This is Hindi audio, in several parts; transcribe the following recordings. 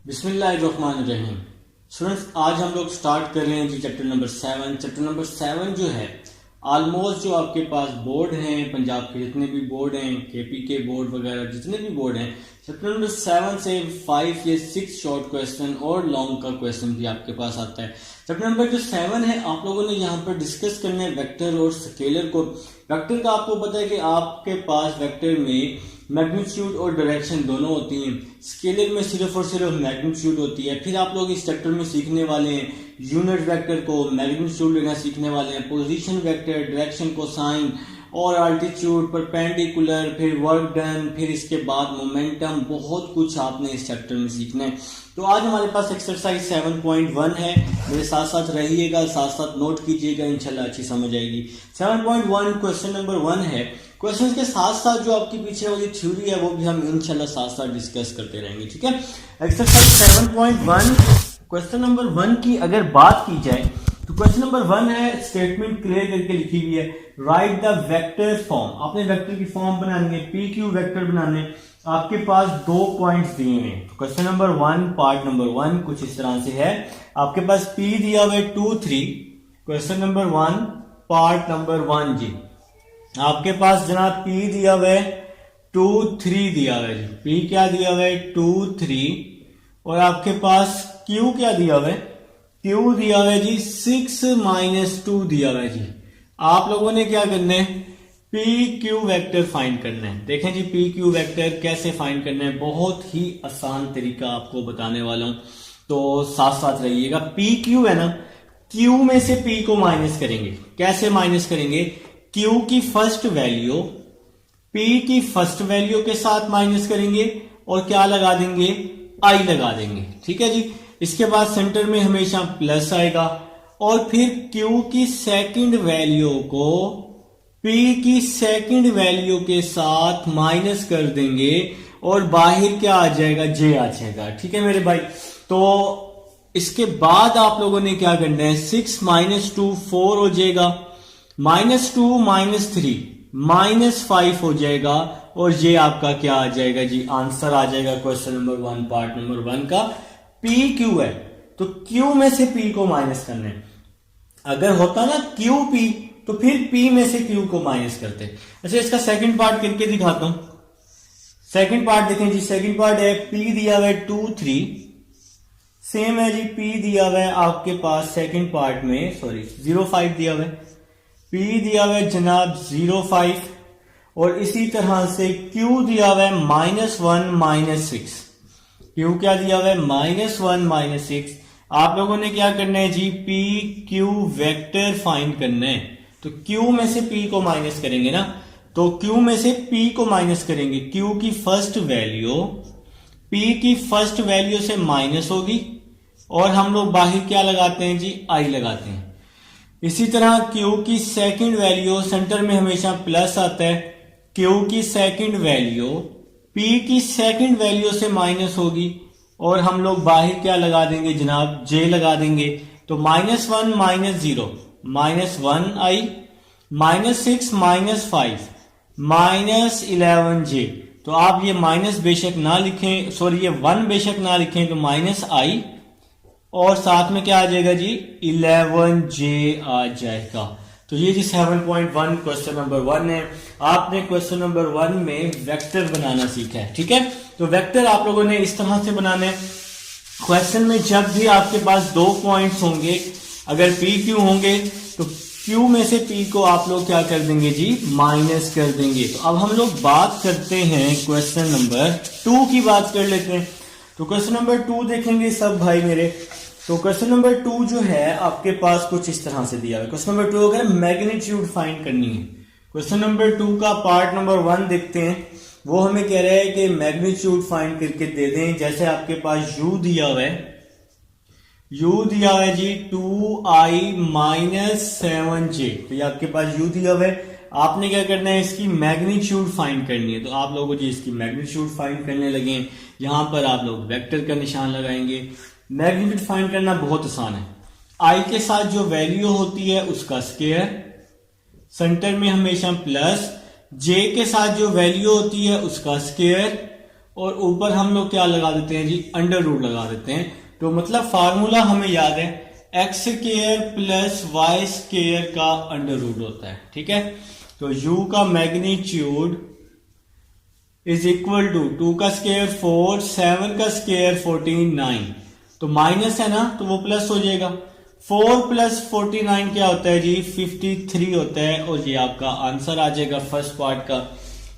बिस्मिल्लाहिर्रहमानिर्रहीम। स्टूडेंट्स, आज हम लोग स्टार्ट कर रहे हैं जी चैप्टर नंबर 7। चैप्टर नंबर 7 जो है ऑलमोस्ट जो आपके पास बोर्ड हैं, पंजाब के जितने भी बोर्ड हैं, केपी के बोर्ड वगैरह जितने भी बोर्ड हैं, चैप्टर नंबर 7 से 5 या 6 शॉर्ट क्वेश्चन और लॉन्ग का क्वेश्चन भी आपके पास आता है। चैप्टर नंबर जो 7 है आप लोगों ने यहाँ पर डिस्कस करना है वेक्टर और स्केलर को। वेक्टर का आपको पता है कि आपके पास वेक्टर में मैग्नीट्यूड और डायरेक्शन दोनों होती हैं, स्केलर में सिर्फ और सिर्फ मैग्नीट्यूड होती है। फिर आप लोग इस चैप्टर में सीखने वाले हैं यूनिट वेक्टर को मैग्नीट्यूड लेना सीखने वाले हैं, पोजीशन वेक्टर, डायरेक्शन को साइन और अल्टीट्यूड, परपेंडिकुलर, फिर वर्क डन, फिर इसके बाद मोमेंटम, बहुत कुछ आपने इस चैप्टर में सीखना है। तो आज हमारे पास एक्सरसाइज 7.1 है, मेरे साथ साथ रहिएगा, साथ साथ नोट कीजिएगा, इंशाल्लाह अच्छी समझ आएगी। 7.1 क्वेश्चन नंबर 1 है। क्वेश्चन के साथ साथ जो आपकी पीछे वाली थ्योरी है वो भी हम इंशाल्लाह साथ साथ डिस्कस करते रहेंगे, ठीक है। एक्सरसाइज 7.1 क्वेश्चन नंबर 1 की अगर बात की जाए तो क्वेश्चन नंबर 1 है, स्टेटमेंट क्लियर करके लिखी हुई है, राइट द वेक्टर फॉर्म। आपने वेक्टर की फॉर्म बनानी है, पी क्यू वेक्टर बनाने, आपके पास 2 पॉइंट्स दिए हैं। क्वेश्चन नंबर 1 पार्ट नंबर 1 कुछ इस तरह से है, आपके पास पी दिया हुआ है 2 3। क्वेश्चन नंबर 1 पार्ट नंबर 1 जी, आपके पास जनाब पी दिया हुआ है 2 3 दिया हुआ है जी, पी क्या दिया हुआ है 2 3, और आपके पास क्यू क्या दिया हुआ है, क्यू दिया हुआ है जी 6 - 2 दिया हुआ है जी। आप लोगों ने क्या करना है, पी क्यू वेक्टर फाइंड करना है। देखें जी पी क्यू वेक्टर कैसे फाइंड करना है, बहुत ही आसान तरीका आपको बताने वाला हूं, तो साथ साथ रहिएगा। पी क्यू है ना, क्यू में से पी को माइनस करेंगे। कैसे माइनस करेंगे, क्यू की फर्स्ट वैल्यू पी की फर्स्ट वैल्यू के साथ माइनस करेंगे और क्या लगा देंगे, आई लगा देंगे, ठीक है जी। इसके बाद सेंटर में हमेशा प्लस आएगा और फिर क्यू की सेकंड वैल्यू को पी की सेकंड वैल्यू के साथ माइनस कर देंगे और बाहर क्या आ जाएगा, जे आ जाएगा, ठीक है मेरे भाई। तो इसके बाद आप लोगों ने क्या करना है, 6 - 2 4 हो जाएगा, -2 - 3 -5 हो जाएगा, और ये आपका क्या आ जाएगा जी, आंसर आ जाएगा क्वेश्चन नंबर 1 पार्ट नंबर 1 का। पी क्यू है तो क्यू में से पी को माइनस करना है। अगर होता ना क्यू पी तो फिर पी में से क्यू को माइनस करते। अच्छा, इसका सेकंड पार्ट करके दिखाता हूं। सेकंड पार्ट देखें जी, सेकंड पार्ट है पी दिया हुआ है 2 3, सेम है जी पी दिया हुआ है आपके पास सेकंड पार्ट में 0.5 दिया हुआ है, पी दिया हुआ है जनाब 0.5, और इसी तरह से क्यू दिया हुआ है -1 - 6। क्यू क्या दिया हुआ है, -1 - 6। आप लोगों ने क्या करना है जी, पी क्यू वेक्टर फाइंड करना है। तो क्यू में से पी को माइनस करेंगे ना, तो क्यू में से पी को माइनस करेंगे, क्यू की फर्स्ट वैल्यू पी की फर्स्ट वैल्यू से माइनस होगी और हम लोग बाहर क्या लगाते हैं जी, आई लगाते हैं। इसी तरह क्यू की सेकंड वैल्यू, सेंटर में हमेशा प्लस आता है, क्यू की सेकंड वैल्यू पी की सेकंड वैल्यू से माइनस होगी और हम लोग बाहर क्या लगा देंगे जनाब, जे लगा देंगे। तो -1 - 0 -1 आई, -6 - 5 -11 जे। तो आप ये माइनस बेशक ना लिखें, सॉरी ये 1 बेशक ना लिखें, तो माइनस आई और साथ में क्या आ जाएगा जी, 11 जे आ जाएगा। तो ये जी 7.1 क्वेश्चन नंबर 1 है। आपने क्वेश्चन नंबर 1 में वेक्टर बनाना सीखा है, ठीक है। तो वेक्टर आप लोगों ने इस तरह से बनाना है। क्वेश्चन में जब भी आपके पास 2 पॉइंट्स होंगे, अगर पी क्यू होंगे तो क्यू में से पी को आप लोग क्या कर देंगे जी, माइनस कर देंगे। तो अब हम लोग बात करते हैं क्वेश्चन नंबर 2 की, बात कर लेते हैं। तो क्वेश्चन नंबर 2 देखेंगे सब भाई मेरे। तो क्वेश्चन नंबर 2 जो है आपके पास कुछ इस तरह से दिया है। क्वेश्चन नंबर 2 अगर मैग्नीट्यूड फाइंड करनी है, क्वेश्चन नंबर 2 का पार्ट नंबर 1 देखते हैं। वो हमें कह रहा है कि मैग्नीट्यूड फाइंड करके दे दें। जैसे आपके पास u दिया हुआ है, u दिया हुआ है जी 2i - 7j। तो ये आपके पास u दिया हुआ है, आपने क्या करना है, इसकी मैग्नीट्यूड फाइंड करनी है। तो आप लोगों जी इसकी मैग्नीट्यूड फाइंड करने लगे, यहां पर आप लोग वेक्टर का निशान लगाएंगे। मैग्नीट्यूड फाइंड करना बहुत आसान है। आई के साथ जो वैल्यू होती है उसका स्क्वायर, सेंटर में हमेशा प्लस, जे के साथ जो वैल्यू होती है उसका स्क्वायर, और ऊपर हम लोग क्या लगा देते हैं जी, अंडर रूट लगा देते हैं। तो मतलब फार्मूला हमें याद है, X square plus Y square का अंडर रूट होता है, ठीक है। तो u का मैग्नीट्यूड इज इक्वल टू 2 का स्क्वायर 4, 7 का स्क्वायर 14, 9। तो माइनस है ना, तो वो प्लस हो जाएगा। 4 प्लस 49 क्या होता है जी, 53 होता है, और ये आपका आंसर आ जाएगा फर्स्ट पार्ट का।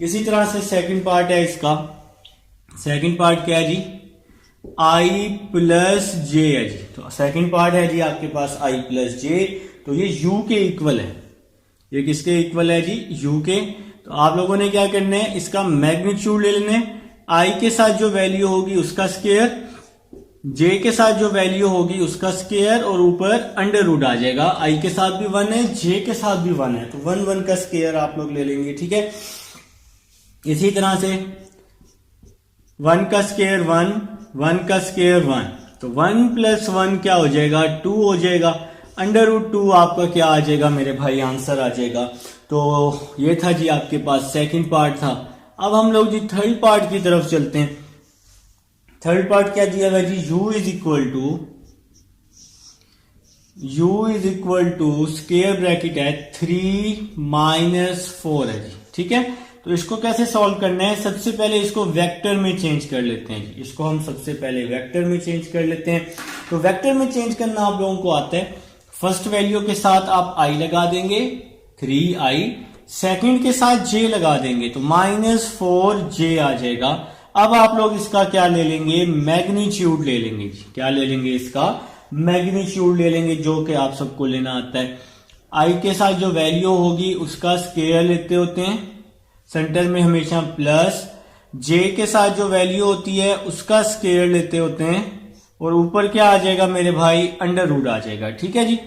इसी तरह से सेकंड पार्ट है इसका। सेकंड पार्ट क्या है जी, i प्लस जे है जी। तो सेकंड पार्ट है जी आपके पास i प्लस जे, तो ये u के इक्वल है। ये किसके इक्वल है जी, u के। तो आप लोगों ने क्या करना है, इसका मैग्नीट्यूड ले लेना है, i के साथ जो वैल्यू होगी उसका स्क्वायर, j के साथ जो वैल्यू होगी उसका स्क्वायर, और ऊपर अंडर रूट आ जाएगा। i के साथ भी 1 है, j के साथ भी 1 है, तो 1 1 का स्क्वायर आप लोग ले लेंगे, ठीक है। इसी तरह से 1 का स्क्वायर 1, 1 का स्क्वायर 1, तो 1 प्लस 1 क्या हो जाएगा, 2 हो जाएगा। अंडर रूट 2 आपका क्या आ जाएगा मेरे भाई, आंसर आ जाएगा। तो ये था जी आपके पास सेकंड पार्ट था। अब हम लोग जी थर्ड पार्ट की तरफ चलते हैं। थर्ड पार्ट क्या दिया हुआ जी, u is equal to square bracket है 3 माइनस 4 है जी, ठीक है। तो इसको कैसे सॉल्व करना है, सबसे पहले इसको वेक्टर में चेंज कर लेते हैं जी। इसको हम सबसे पहले वेक्टर में चेंज कर लेते हैं। तो वेक्टर में चेंज करना आप लोगों को आता है। फर्स्ट वैल्यू के साथ आप i लगा देंगे 3i, सेकंड के साथ j लगा देंगे तो -4j आ जाएगा। अब आप लोग इसका क्या ले लेंगे, मैग्नीट्यूड ले लेंगे जी। क्या ले लेंगे, इसका मैग्नीट्यूड ले लेंगे, जो कि आप सबको लेना आता है। i के साथ जो वैल्यू होगी उसका स्क्वायर लेते होते हैं, सेंटर में हमेशा प्लस। j के साथ जो वैल्यू होती है उसका स्क्वायर लेते होते हैं, और ऊपर क्या आ जाएगा मेरे भाई, अंडर रूट आ जाएगा, ठीक है जी।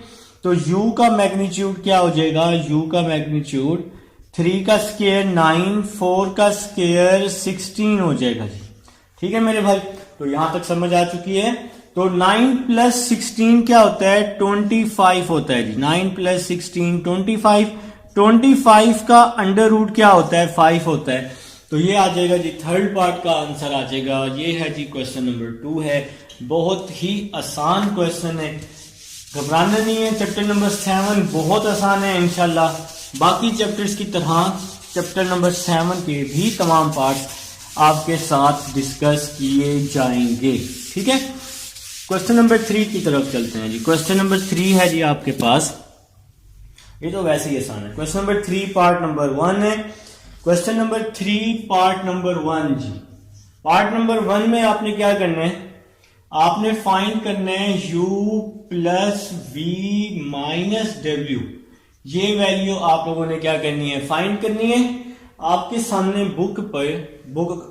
तो u का मैग्नीट्यूड क्या हो जाएगा, u का मैग्नीट्यूड 3 का स्क्वायर 9, 4 का स्क्वायर 16 हो जाएगा जी, ठीक है मेरे भाई। तो यहां तक समझ आ चुकी है। तो 9 प्लस 16 क्या होता है, 25 होता है जी। 9 प्लस 16 25, 25 का अंडर रूट क्या होता है, 5 होता है। तो ये आ जाएगा जी, थर्ड पार्ट का आंसर आ जाएगा। ये है जी क्वेश्चन नंबर 2 है, बहुत ही आसान क्वेश्चन है, घबराना नहीं है। चैप्टर नंबर 7 बहुत आसान है इंशाल्लाह। बाकी चैप्टर्स की तरह चैप्टर नंबर 7 के भी तमाम पार्ट आपके साथ डिस्कस किए जाएंगे, ठीक है। क्वेश्चन नंबर 3 की तरफ चलते हैं जी। क्वेश्चन नंबर 3 है जी आपके पास, ये तो वैसे ही आसान है। क्वेश्चन नंबर 3 पार्ट नंबर 1 है। क्वेश्चन नंबर 3 पार्ट नंबर 1 जी। पार्ट नंबर 1 में आपने क्या करना है, आपने फाइंड करना है u plus V minus W. ये वैल्यू आप लोगों ने क्या करनी है, फाइंड करनी है। आपके सामने बुक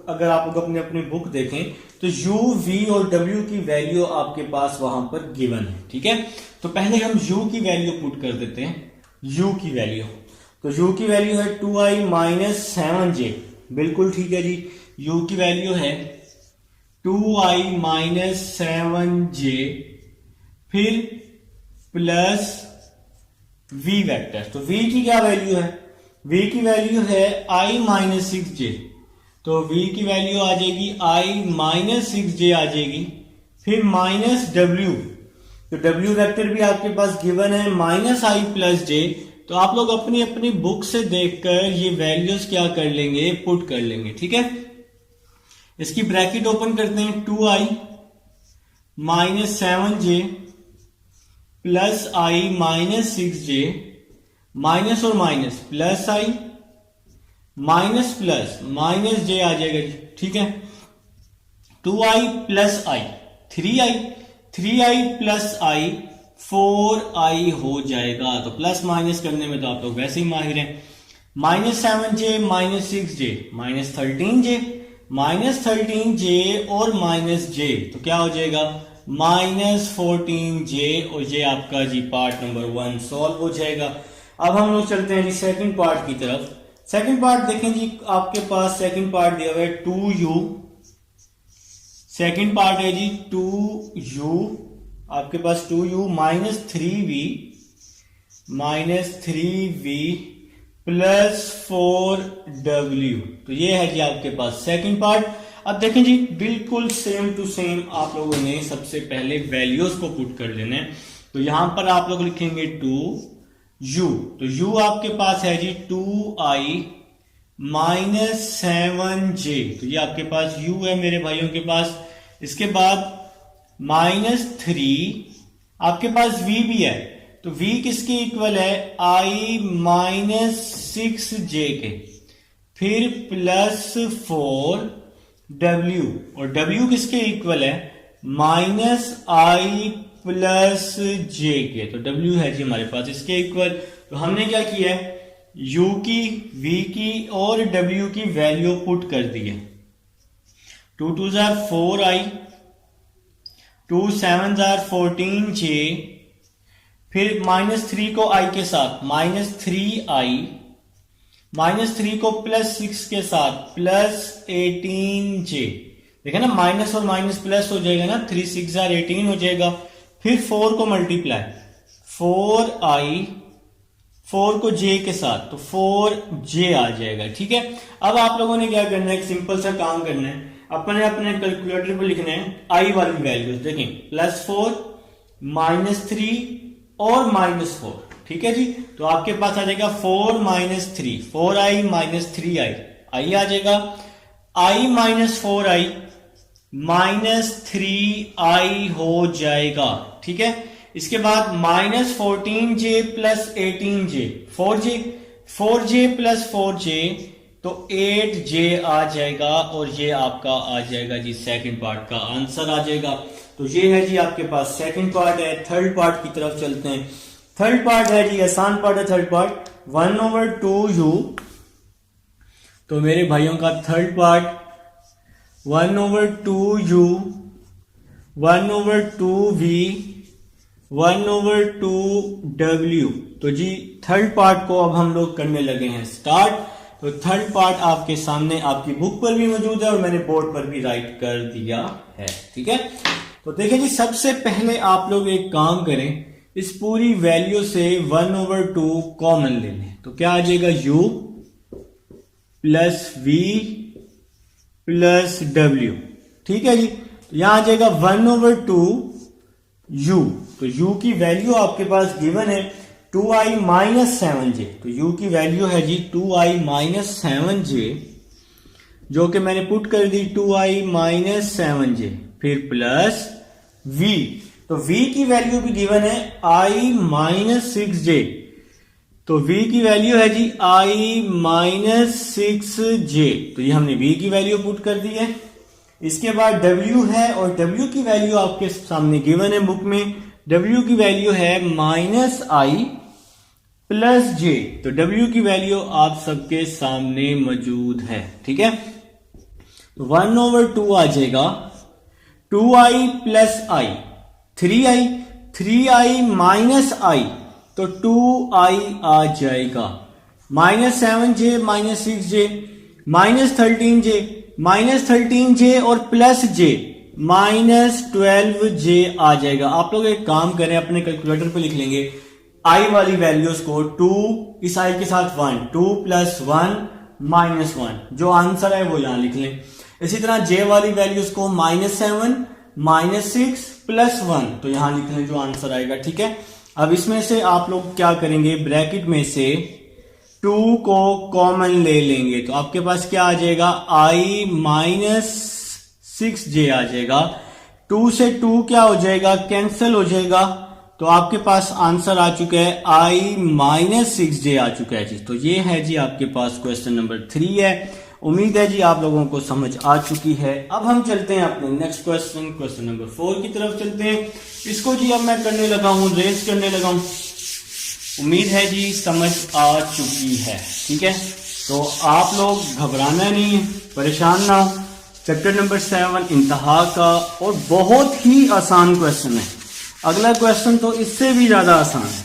अगर आप लोग अपनी बुक देखें तो u, v और w की वैल्यू आपके पास वहां पर गिवन है, ठीक है। तो पहले हम u की वैल्यू पुट कर देते हैं। u की वैल्यू, तो u की वैल्यू है 2i माइनस 7j, बिल्कुल ठीक है जी। u की वैल्यू है 2i माइनस 7j, फिर प्लस v वेक्टर। तो v की क्या वैल्यू है, v की वैल्यू है i माइनस 6j, तो v की वैल्यू आ जाएगी i माइनस 6j आ जाएगी, फिर माइनस w। तो w वेक्टर भी आपके पास गिवन है माइनस i प्लस j। तो आप लोग अपनी अपनी बुक से देखकर ये वैल्यूज क्या कर लेंगे, पुट कर लेंगे, ठीक है। इसकी ब्रैकेट ओपन करते हैं, 2i minus 7j plus i minus 6j, minus और minus plus i, minus plus minus j आ जाएगा जी, ठीक है। 2i plus i 3i, 3i plus i 4i हो जाएगा। तो प्लस माइनस करने में तो आप लोग वैसे ही माहिर हैं। Minus 7j minus 6j minus 13j, minus 13j और माइनस j, तो क्या हो जाएगा, माइनस 14j, और ये आपका जी पार्ट नंबर 1 सॉल्व हो जाएगा। अब हम लोग चलते हैं जी सेकंड पार्ट की तरफ। सेकंड पार्ट देखें जी, आपके पास सेकंड पार्ट दिया हुआ है 2u। सेकंड पार्ट है जी 2u, आपके पास 2u minus 3v plus 4w। तो ये है जी आपके पास सेकंड पार्ट। अब देखें जी, बिल्कुल सेम टू सेम आप लोगों ने सबसे पहले वैल्यूज को पुट कर देना है। तो यहां पर आप लोग लिखेंगे 2u, तो u आपके पास है जी 2i माइनस 7j, तो ये आपके पास u है मेरे भाइयों के पास। इसके बाद -3 आपके पास v भी है, तो v किसके इक्वल है, i माइनस 6j के, फिर +4w, और w किसके इक्वल है, -i प्लस j के, तो w है जी हमारे पास इसके इक्वल। तो हमने क्या किया है, u की, v की और w की वैल्यू पुट कर दी है। 2 2 4i, 2 7 14j, फिर -3 को i के साथ -3i, -3 को +6 के साथ +18j, देखा ना, माइनस और माइनस प्लस हो जाएगा ना, 3 6 18 हो जाएगा। फिर 4 को मल्टीप्लाई, 4i, 4 को j के साथ, तो 4j आ जाएगा। ठीक है, अब आप लोगों ने क्या करना है, एक सिंपल सा काम करना है, अपने अपने कैलकुलेटर पर लिखना है i वाली वैल्यूज। देखें, +4, -3 और -4, ठीक है जी। तो आपके पास आ जाएगा 4 - 3, 4i - 3i, i आ जाएगा, i - 4i -3i हो जाएगा। ठीक है, इसके बाद -14j + 18j, 4j + 4j, तो 8j आ जाएगा, और ये आपका आ जाएगा जी सेकंड पार्ट का आंसर आ जाएगा। तो ये है जी आपके पास सेकंड पार्ट है। थर्ड पार्ट की तरफ चलते हैं। थर्ड पार्ट है जी, आसान पार्ट है थर्ड पार्ट, 1/2u। तो मेरे भाइयों का third part 1/2u, 1/2v, 1/2w। तो जी थर्ड पार्ट को अब हम लोग करने लगे हैं स्टार्ट। तो थर्ड पार्ट आपके सामने आपकी बुक पर भी मौजूद है और मैंने बोर्ड पर भी राइट कर दिया है। ठीक है, तो देखिए जी, सबसे पहले आप लोग एक काम करें, इस पूरी वैल्यू से 1/2 कॉमन ले लें। तो क्या आ जाएगा, u + v + w। ठीक है जी, तो यहां आ जाएगा 1/2u। तो u की वैल्यू आपके पास गिवन है 2i - 7j। तो u की वैल्यू है जी 2i - 7j, जो कि मैंने पुट कर दी 2i - 7j, फिर प्लस v। तो v की वैल्यू भी गिवन है i - 6j। तो v की वैल्यू है जी i - 6j। तो ये हमने v की वैल्यू पुट कर दी है। इसके बाद w है, और w की वैल्यू आपके सामने गिवन है बुक में। w की वैल्यू है -i + j। तो w की वैल्यू आप सबके सामने मौजूद है। ठीक है, तो 1/2 आ जाएगा 2i + i, 3i, 3i - i, तो 2i आ जाएगा, -7j - 6j, -13j, -13j और +j, -12j आ जाएगा। आप लोग एक काम करें, अपने कैलकुलेटर पे लिख लेंगे i वाली वैल्यूज को, 2 इस i के साथ 1, 2 + 1 -1, जो आंसर है वो यहां लिख लें। इसी तरह j वाली वैल्यूज को -7 -6 + 1, तो यहां लिख लें जो आंसर आएगा। ठीक है, अब इसमें से आप लोग क्या करेंगे, ब्रैकेट में से 2 को कॉमन ले लेंगे। तो आपके पास क्या आ जाएगा, i - 6j आ जाएगा। 2 से 2 क्या हो जाएगा, कैंसिल हो जाएगा। तो आपके पास आंसर आ चुका है i - 6j आ चुका है जी। तो ये है जी आपके पास क्वेश्चन नंबर 3 है। उम्मीद है जी आप लोगों को समझ आ चुकी है। अब हम चलते हैं अपने नेक्स्ट क्वेश्चन, क्वेश्चन नंबर 4 की तरफ चलते हैं। इसको जी अब मैं करने लगा हूं, रेस करने लगा हूं। उम्मीद है जी समझ आ चुकी है। ठीक है, तो आप लोग घबराना नहीं है, परेशान ना हो। चैप्टर नंबर 7 इंतहा का और बहुत ही आसान क्वेश्चन है। अगला क्वेश्चन तो इससे भी ज्यादा आसान है।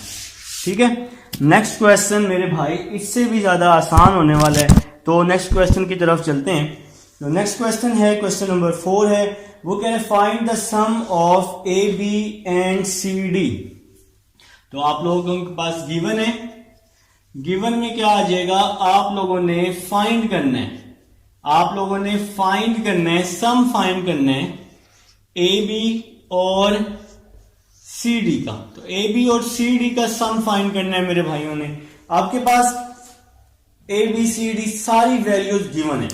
ठीक है, नेक्स्ट क्वेश्चन मेरे भाई इससे भी ज्यादा आसान होने वाला है। तो नेक्स्ट क्वेश्चन की तरफ चलते हैं। तो नेक्स्ट क्वेश्चन है, क्वेश्चन नंबर 4 है। वो कह रहे find the sum of A B and C D. तो आप लोगों के पास गिवन है, गिवन में क्या आ जाएगा, आप लोगों ने फाइंड करना है। आप लोगों ने फाइंड करना है, सम फाइंड करना है ए बी और सी डी का। तो ए बी और सी डी का सम फाइंड करना है मेरे भाइयों ने। आपके पास ए बी सी डी सारी वैल्यूज गिवन है।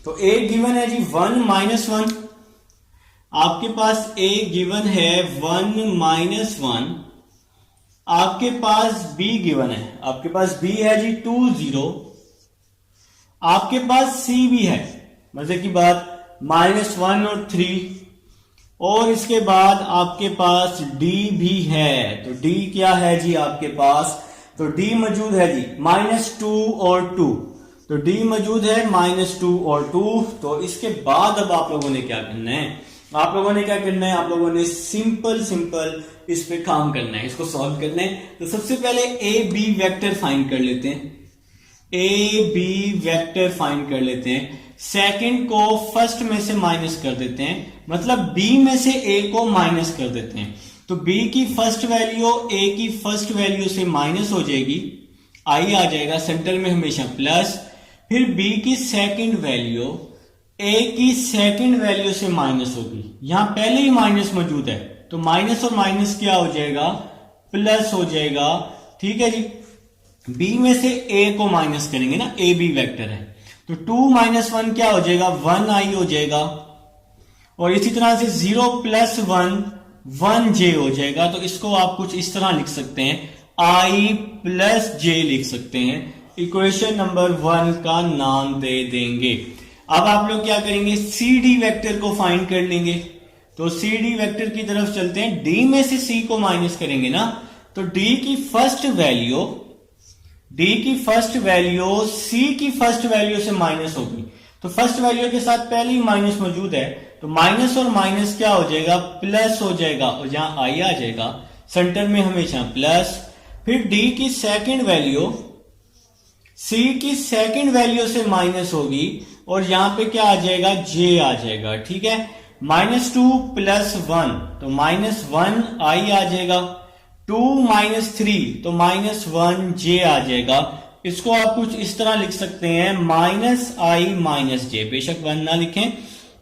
तो ए गिवन है जी 1 -1, आपके पास ए गिवन है 1 -1, आपके पास बी गिवन है, आपके पास बी है जी 2 0, आपके पास सी भी है, मजे की बात -1 और 3, और इसके बाद आपके पास डी भी है। तो डी क्या है जी आपके पास? तो डी मौजूद है जी -2 और 2। तो डी मौजूद है -2 और 2। तो इसके बाद अब आप लोगों ने क्या करना है? आप लोगों ने क्या करना है? आप लोगों ने सिंपल इस पे काम करना है, इसको सॉल्व करना है। तो सबसे पहले ए बी वेक्टर फाइंड कर लेते हैं, ए बी वेक्टर फाइंड कर लेते हैं। सेकंड को फर्स्ट में से माइनस कर देते हैं, मतलब बी में से ए को माइनस कर देते हैं। तो बी की फर्स्ट वैल्यू ए की फर्स्ट वैल्यू से माइनस हो जाएगी, आई आ जाएगा सेंटर में हमेशा प्लस, फिर बी की सेकंड वैल्यू ए की सेकंड वैल्यू से माइनस होगी। यहां पहले ही माइनस मौजूद है, तो माइनस और माइनस क्या हो जाएगा? प्लस हो जाएगा। ठीक है जी, बी में से ए को माइनस करेंगे ना, ए बी वेक्टर है, तो 2 - 1 क्या हो जाएगा? 1 आई हो जाएगा। और इसी तरह से 0 + 1 1 जे हो जाएगा। तो इसको आप कुछ इस तरह लिख सकते हैं, आई + जे लिख सकते हैं। इक्वेशन नंबर 1 का नाम दे देंगे। अब आप लोग क्या करेंगे? सी डी वेक्टर को फाइंड कर लेंगे। तो सी डी वेक्टर की तरफ चलते हैं। डी में से सी को माइनस करेंगे ना, तो डी की फर्स्ट वैल्यू सी की फर्स्ट वैल्यू से माइनस होगी। तो फर्स्ट वैल्यू के साथ पहले ही माइनस मौजूद है, तो माइनस और माइनस क्या हो जाएगा? प्लस हो जाएगा, और यहां आई आ जाएगा सेंटर में हमेशा प्लस। फिर डी की सेकंड वैल्यू सी की सेकंड वैल्यू से माइनस होगी, और यहां पे क्या आ जाएगा? जे आ जाएगा। ठीक है, -2 + 1 तो -1 आई आ जाएगा, 2 - 3 तो -1 जे आ जाएगा। इसको आप कुछ इस तरह लिख सकते हैं, -i - जे, बेशक 1 ना लिखें।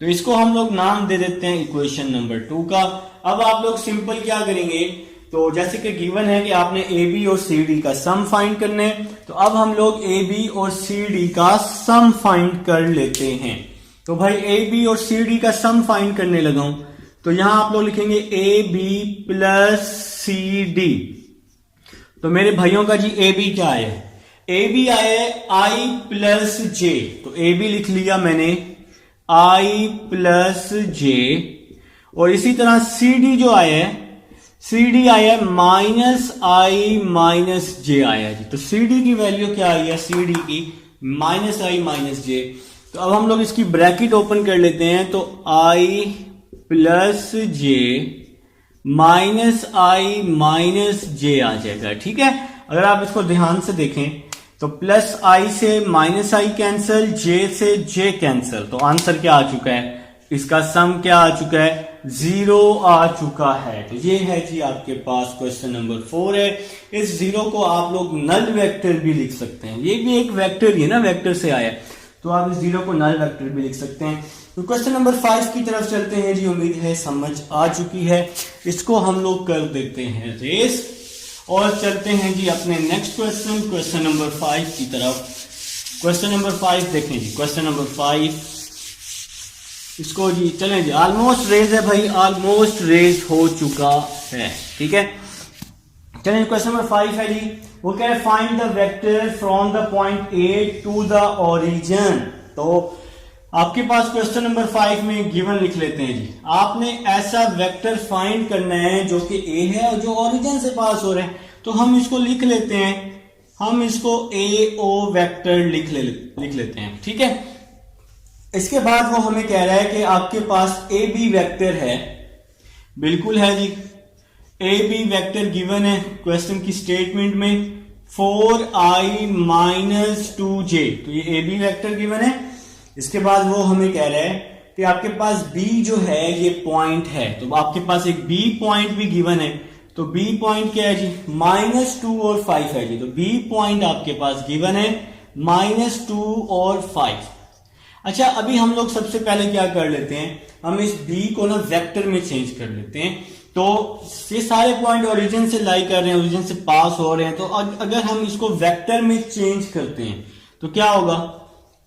तो इसको हम लोग नाम दे देते हैं इक्वेशन नंबर 2 का। अब आप लोग सिंपल क्या करेंगे? तो जैसे कि गिवन है कि आपने ए बी और सी डी का सम फाइंड करने हैं, तो अब हम लोग ए बी और सी डी का सम फाइंड कर लेते हैं। तो भाई ए बी और सी डी का सम फाइंड करने लगा हूं, तो यहां आप लोग लिखेंगे ए बी + सी डी। तो मेरे भाइयों का जी ए बी क्या है? ए बी आया है आई + जे। तो ए बी लिख लिया मैंने, आई + जे। और इसी तरह सी डी जो आया है, सी डी आया है -i - जे आया जी। तो सी डी की वैल्यू क्या आई है? सी डी की -i - जे। तो अब हम लोग इसकी ब्रैकेट ओपन कर लेते हैं, तो i + जे -i - जे आ जाएगा। ठीक है, अगर आप इसको ध्यान से देखें तो +i से -i कैंसिल, जे से जे कैंसिल, तो आंसर क्या आ चुका है? इसका सम क्या आ चुका है? 0 आ चुका है। तो ये है जी आपके पास क्वेश्चन नंबर 4 है। इस 0 को आप लोग नल वेक्टर भी लिख सकते हैं, ये भी एक वेक्टर ही है ना, वेक्टर से आया, तो आप इस 0 को नल वेक्टर भी लिख सकते हैं। तो क्वेश्चन नंबर 5 की तरफ चलते हैं जी। उम्मीद है समझ आ चुकी है। इसको हम लोग कर देते हैं रेस और चलते हैं जी अपने नेक्स्ट क्वेश्चन नंबर 5 की तरफ। क्वेश्चन नंबर 5 देखें जी, क्वेश्चन नंबर 5 इसको जी चलें जी, ऑलमोस्ट रेज है भाई, ऑलमोस्ट रेज हो चुका है। ठीक है, चलें क्वेश्चन नंबर 5 है जी। वो कह रहे हैं find the vector from the point A to the origin. तो आपके पास क्वेश्चन नंबर 5 में गिवन लिख लेते हैं जी। आपने ऐसा वेक्टर फाइंड करना है जो कि ए है और जो ओरिजिन से पास हो रहे हैं, तो हम इसको लिख लेते हैं, हम इसको ए ओ वेक्टर लिख लेते हैं। ठीक है, इसके बाद वो हमें कह रहा है कि आपके पास ए बी वेक्टर है, बिल्कुल है जी, ए बी वेक्टर गिवन है क्वेश्चन की स्टेटमेंट में 4i - 2j। तो ये ए बी वेक्टर गिवन है। इसके बाद वो हमें कह रहा है कि आपके पास b जो है ये पॉइंट है, तो आपके पास एक b पॉइंट भी गिवन है। तो b पॉइंट क्या है जी? -2 और 5 है जी। तो b पॉइंट आपके पास गिवन है -2 और 5। अच्छा, अभी हम लोग सबसे पहले क्या कर लेते हैं, हम इस बी को ना वेक्टर में चेंज कर लेते हैं। तो ये सारे पॉइंट ओरिजिन से लाई कर रहे हैं, ओरिजिन से पास हो रहे हैं, तो अगर हम इसको वेक्टर में चेंज करते हैं तो क्या होगा।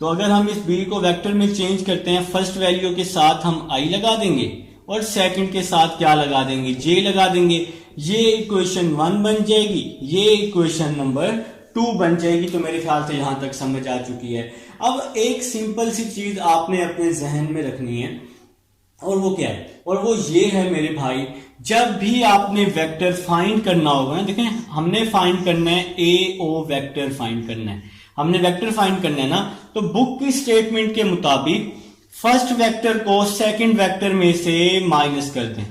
तो अगर हम इस बी को वेक्टर में चेंज करते हैं, फर्स्ट वैल्यू के साथ हम आई लगा देंगे और सेकंड के साथ क्या लगा देंगे, जे लगा देंगे। ये इक्वेशन 1 बन जाएगी, ये इक्वेशन नंबर 2 बन जाएगी। तो मेरे ख्याल से यहां तक समझ आ चुकी है। अब एक सिंपल सी चीज आपने अपने जहन में रखनी है, और वो क्या है, और वो ये है मेरे भाई, जब भी आपने वेक्टर फाइंड करना होगा ना, देखें हमने फाइंड करना है ए ओ वेक्टर फाइंड करना है, हमने वेक्टर फाइंड करना है ना, तो बुक की स्टेटमेंट के मुताबिक फर्स्ट वेक्टर को सेकंड वेक्टर में से माइनस कर दें।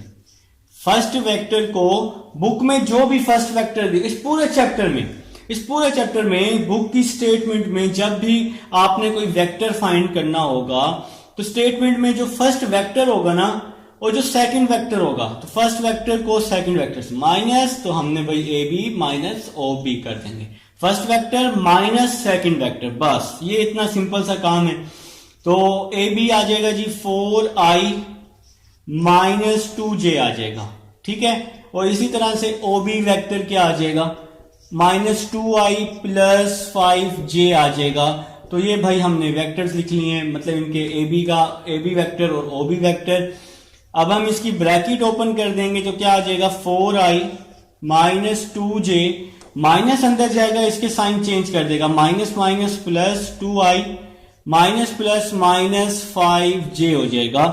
फर्स्ट वेक्टर को बुक में जो भी फर्स्ट वेक्टर दी, इस पूरे चैप्टर में बुक की स्टेटमेंट में जब भी आपने कोई वेक्टर फाइंड करना होगा, तो स्टेटमेंट में जो फर्स्ट वेक्टर होगा ना और जो सेकंड वेक्टर होगा, तो फर्स्ट वेक्टर को सेकंड वेक्टर से माइनस, तो हमने भाई A B minus O B कर देंगे। First vector minus second vector, बस ये इतना सिंपल सा काम है। तो ए बी आ जाएगा जी 4i माइनस 2j आ जाएगा, ठीक है। और इसी तरह से ओ बी वेक्टर क्या आ जाएगा, माइनस 2i प्लस 5j आ जाएगा। तो ये भाई हमने वेक्टर्स लिख लिए हैं, मतलब इनके ए बी वेक्टर और ओ बी वेक्टर। अब हम इसकी ब्रैकेट ओपन कर देंगे तो क्या आ जाएगा, 4i माइनस 2j, माइनस अंदर जाएगा, इसके साइन चेंज कर देगा, minus minus plus 2i minus plus minus 5j हो जाएगा।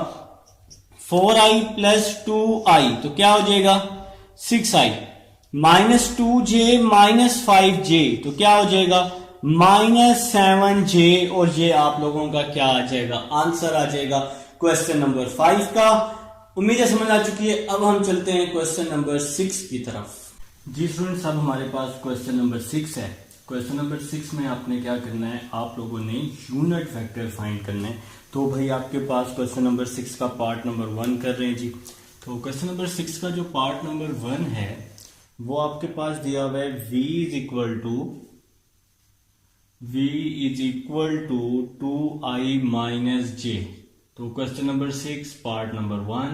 4i प्लस 2i तो क्या हो जाएगा, 6i minus 2j minus 5j तो क्या हो जाएगा, माइनस 7j। और ये आप लोगों का क्या आ जाएगा, आंसर आ जाएगा क्वेश्चन नंबर 5 का। उम्मीद है समझ आ चुकी है। अब हम चलते हैं क्वेश्चन नंबर 6 की तरफ। जी स्टूडेंट्स, अब हमारे पास क्वेश्चन नंबर 6 है। क्वेश्चन नंबर 6 में आपने क्या करना है, आप लोगों ने यूनिट वेक्टर फाइंड करना है। तो भाई आपके पास क्वेश्चन नंबर 6 का पार्ट नंबर 1 कर रहे हैं जी। तो क्वेश्चन नंबर 6 का जो पार्ट नंबर 1 है वो आपके पास दिया हुआ है v is equal to 2i minus j। तो क्वेश्चन नंबर 6 पार्ट नंबर 1,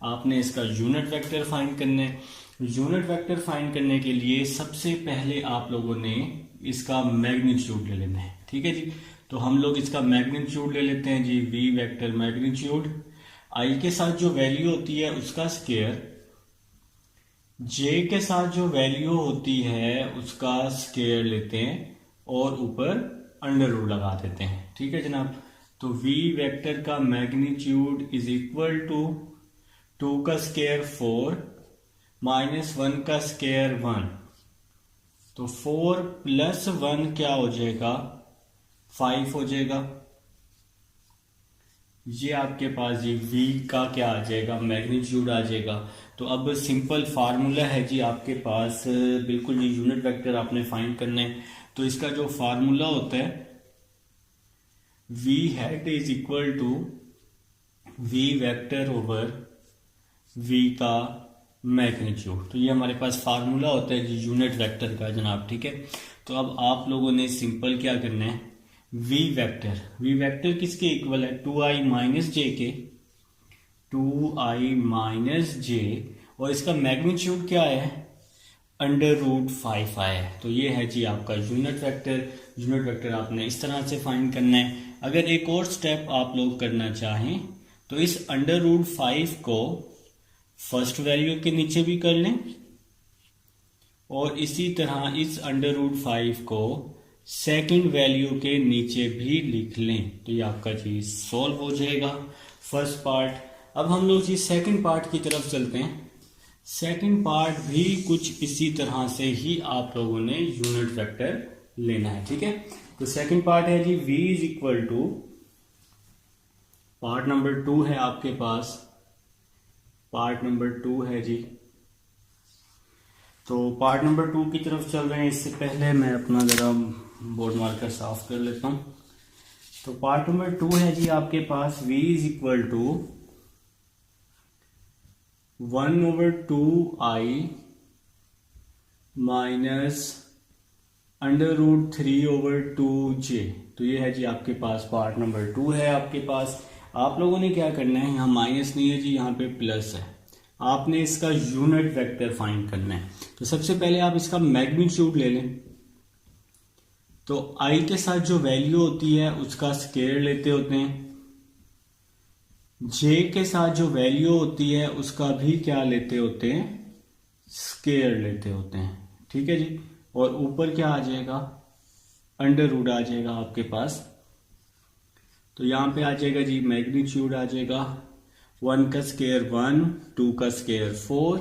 आपने इसका यूनिट वेक्टर फाइंड करना है। यूनिट वेक्टर फाइंड करने के लिए सबसे पहले आप लोगों ने इसका मैग्नीट्यूड ले लेना है, ठीक है जी। तो हम लोग इसका मैग्नीट्यूड ले लेते हैं जी, v वेक्टर मैग्नीट्यूड, i के साथ जो वैल्यू होती है उसका स्क्वायर, j के साथ जो वैल्यू होती है उसका स्क्वायर लेते हैं और ऊपर अंडर रूट लगा देते हैं, ठीक है जनाब। तो v वेक्टर का मैग्नीट्यूड इज इक्वल टू 2 का स्क्वायर 4 माइनस 1 का स्क्वायर 1, तो 4 प्लस 1 क्या हो जाएगा, 5 हो जाएगा। ये आपके पास जी v का क्या आ जाएगा, मैग्नीट्यूड आ जाएगा। तो अब सिंपल फार्मूला है जी आपके पास, बिल्कुल जी यूनिट वेक्टर आपने फाइंड करना है। तो इसका जो फार्मूला होता है v hat is equal to v vector over v का मैग्नीट्यूड। तो ये हमारे पास फार्मूला होता है जी यूनिट वेक्टर का जनाब, ठीक है। तो अब आप लोगों ने सिंपल क्या करना है, v वेक्टर किसके इक्वल है, 2i माइनस j के, 2i माइनस j, और इसका मैग्नीट्यूड क्या है, अंडर रूट 5 आया है। तो ये है जी आपका यूनिट वेक्टर। यूनिट वेक्टर आपने इस तरह से फाइंड करना है। अगर एक और स्टेप आप लोग करना चाहें तो इस अंडर रूट 5 को फर्स्ट वैल्यू के नीचे भी कर लें और इसी तरह इस अंडर रूट 5 को सेकंड वैल्यू के नीचे भी लिख लें। तो ये आपका चीज सॉल्व हो जाएगा फर्स्ट पार्ट। अब हम लोग जी सेकंड पार्ट की तरफ चलते हैं। सेकंड पार्ट भी कुछ इसी तरह से ही आप लोगों ने यूनिट वेक्टर लेना है, ठीक है। तो सेकंड पार्ट है जी v is equal to, part number 2 है आपके पास, पार्ट नंबर 2 है जी। तो पार्ट नंबर 2 की तरफ चल रहे हैं। इससे पहले मैं अपना जरा बोर्ड मार्कर साफ कर लेता हूं। तो पार्ट नंबर 2 है जी आपके पास v is equal to 1/2i minus √3/2j। तो ये है जी आपके पास पार्ट नंबर 2 है आपके पास। आप लोगों ने क्या करना है, यहाँ माइनस नहीं है जी, यहाँ पे प्लस है। आपने इसका यूनिट वेक्टर फाइंड करना है। तो सबसे पहले आप इसका मैग्नीट्यूड ले लें। तो i के साथ जो वैल्यू होती है उसका स्केयर लेते होते हैं, j के साथ जो वैल्यू होती है उसका भी क्या लेते होते हैं, स्केयर लेते होते हैं। ठीक है जी। और ऊपर क्या आ जाएगा, अंडर रूट आ जाएगा आपके पास। तो यहां पे आ जाएगा जी मैग्नीट्यूड आ जाएगा 1 का स्केयर 1, 2 का स्केयर 4।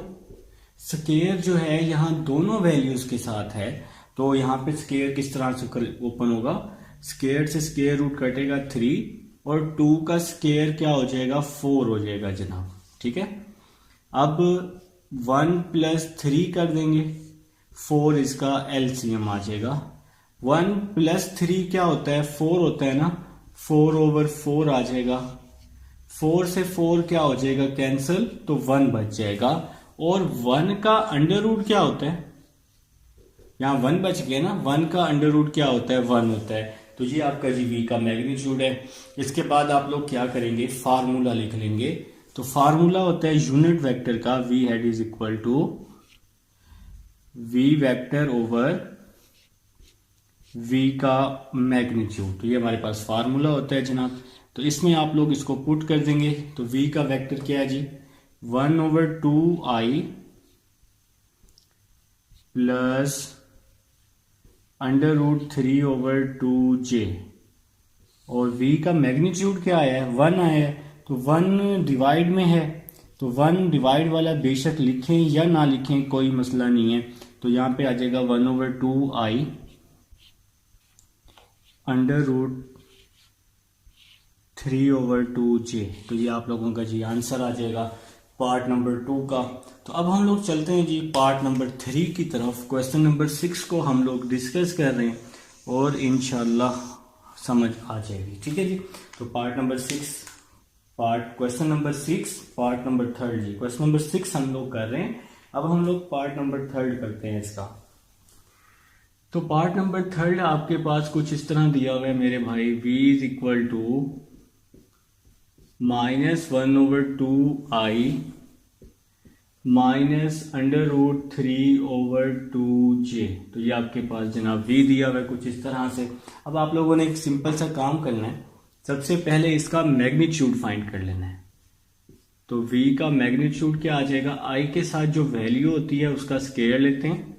स्केयर जो है यहाँ दोनों वैल्यूज के साथ है, तो यहाँ पे स्केयर किस तरह से ओपन होगा, स्केयर से स्केयर रूट कटेगा 3 और 2 का स्केयर क्या हो जाएगा, 4 हो जाएगा जनाब। ठीक है। अब 1 + 3 कर देंगे, 4 इसका एलसीएम आ जाएगा। 1 + 3 क्या होता है, 4 होता है ना, 4/4 आ जाएगा। 4 से 4 क्या हो जाएगा, कैंसिल, तो 1 बच जाएगा। और 1 का अंडर रूट क्या होता है, यहाँ 1 बच गया ना, 1 का अंडर रूट क्या होता है, 1 होता है। तो ये आपका जी v का मैग्नीट्यूड है। इसके बाद आप लोग क्या करेंगे, फार्मूला लिख लेंगे। तो फार्मूला होता है यूनिट वेक्टर का, v hat is equal to v vector over v का मैग्नीट्यूड। तो ये हमारे पास फार्मूला होता है जनाब। तो इसमें आप लोग इसको पुट कर देंगे। तो v का वेक्टर क्या है जी, 1/2i प्लस √3/2j। और v का मैग्नीट्यूड क्या आया है, 1 आया है। तो 1 डिवाइड में है, तो 1 डिवाइड वाला बेशक लिखें या ना लिखें कोई मसला नहीं है। तो यहाँ पे आ जाएगा 1/2i √3/2j। तो ये आप लोगों का जी आंसर आ जाएगा पार्ट नंबर 2 का। तो अब हम लोग चलते हैं जी पार्ट नंबर 3 की तरफ। क्वेश्चन नंबर 6 को हम लोग डिस्कस कर रहे हैं और इंशाल्लाह समझ आ जाएगी। ठीक है जी। तो part number 6 question number 6 part number 3 जी। क्वेश्चन नंबर 6 हम लोग कर रहे हैं। अब हम लोग पार्ट नंबर 3 करते हैं इसका। तो पार्ट नंबर 3 आपके पास कुछ इस तरह दिया हुआ है मेरे भाई, v is equal to -1/2i -√3/2j। तो ये आपके पास जनाब v दिया हुआ है कुछ इस तरह से। अब आप लोगों ने एक सिंपल सा काम करना है, सबसे पहले इसका मैग्नीट्यूड फाइंड कर लेना है। तो v का मैग्नीट्यूड क्या आ जाएगा, i के साथ जो वैल्यू होती है उसका स्केयर लेते हैं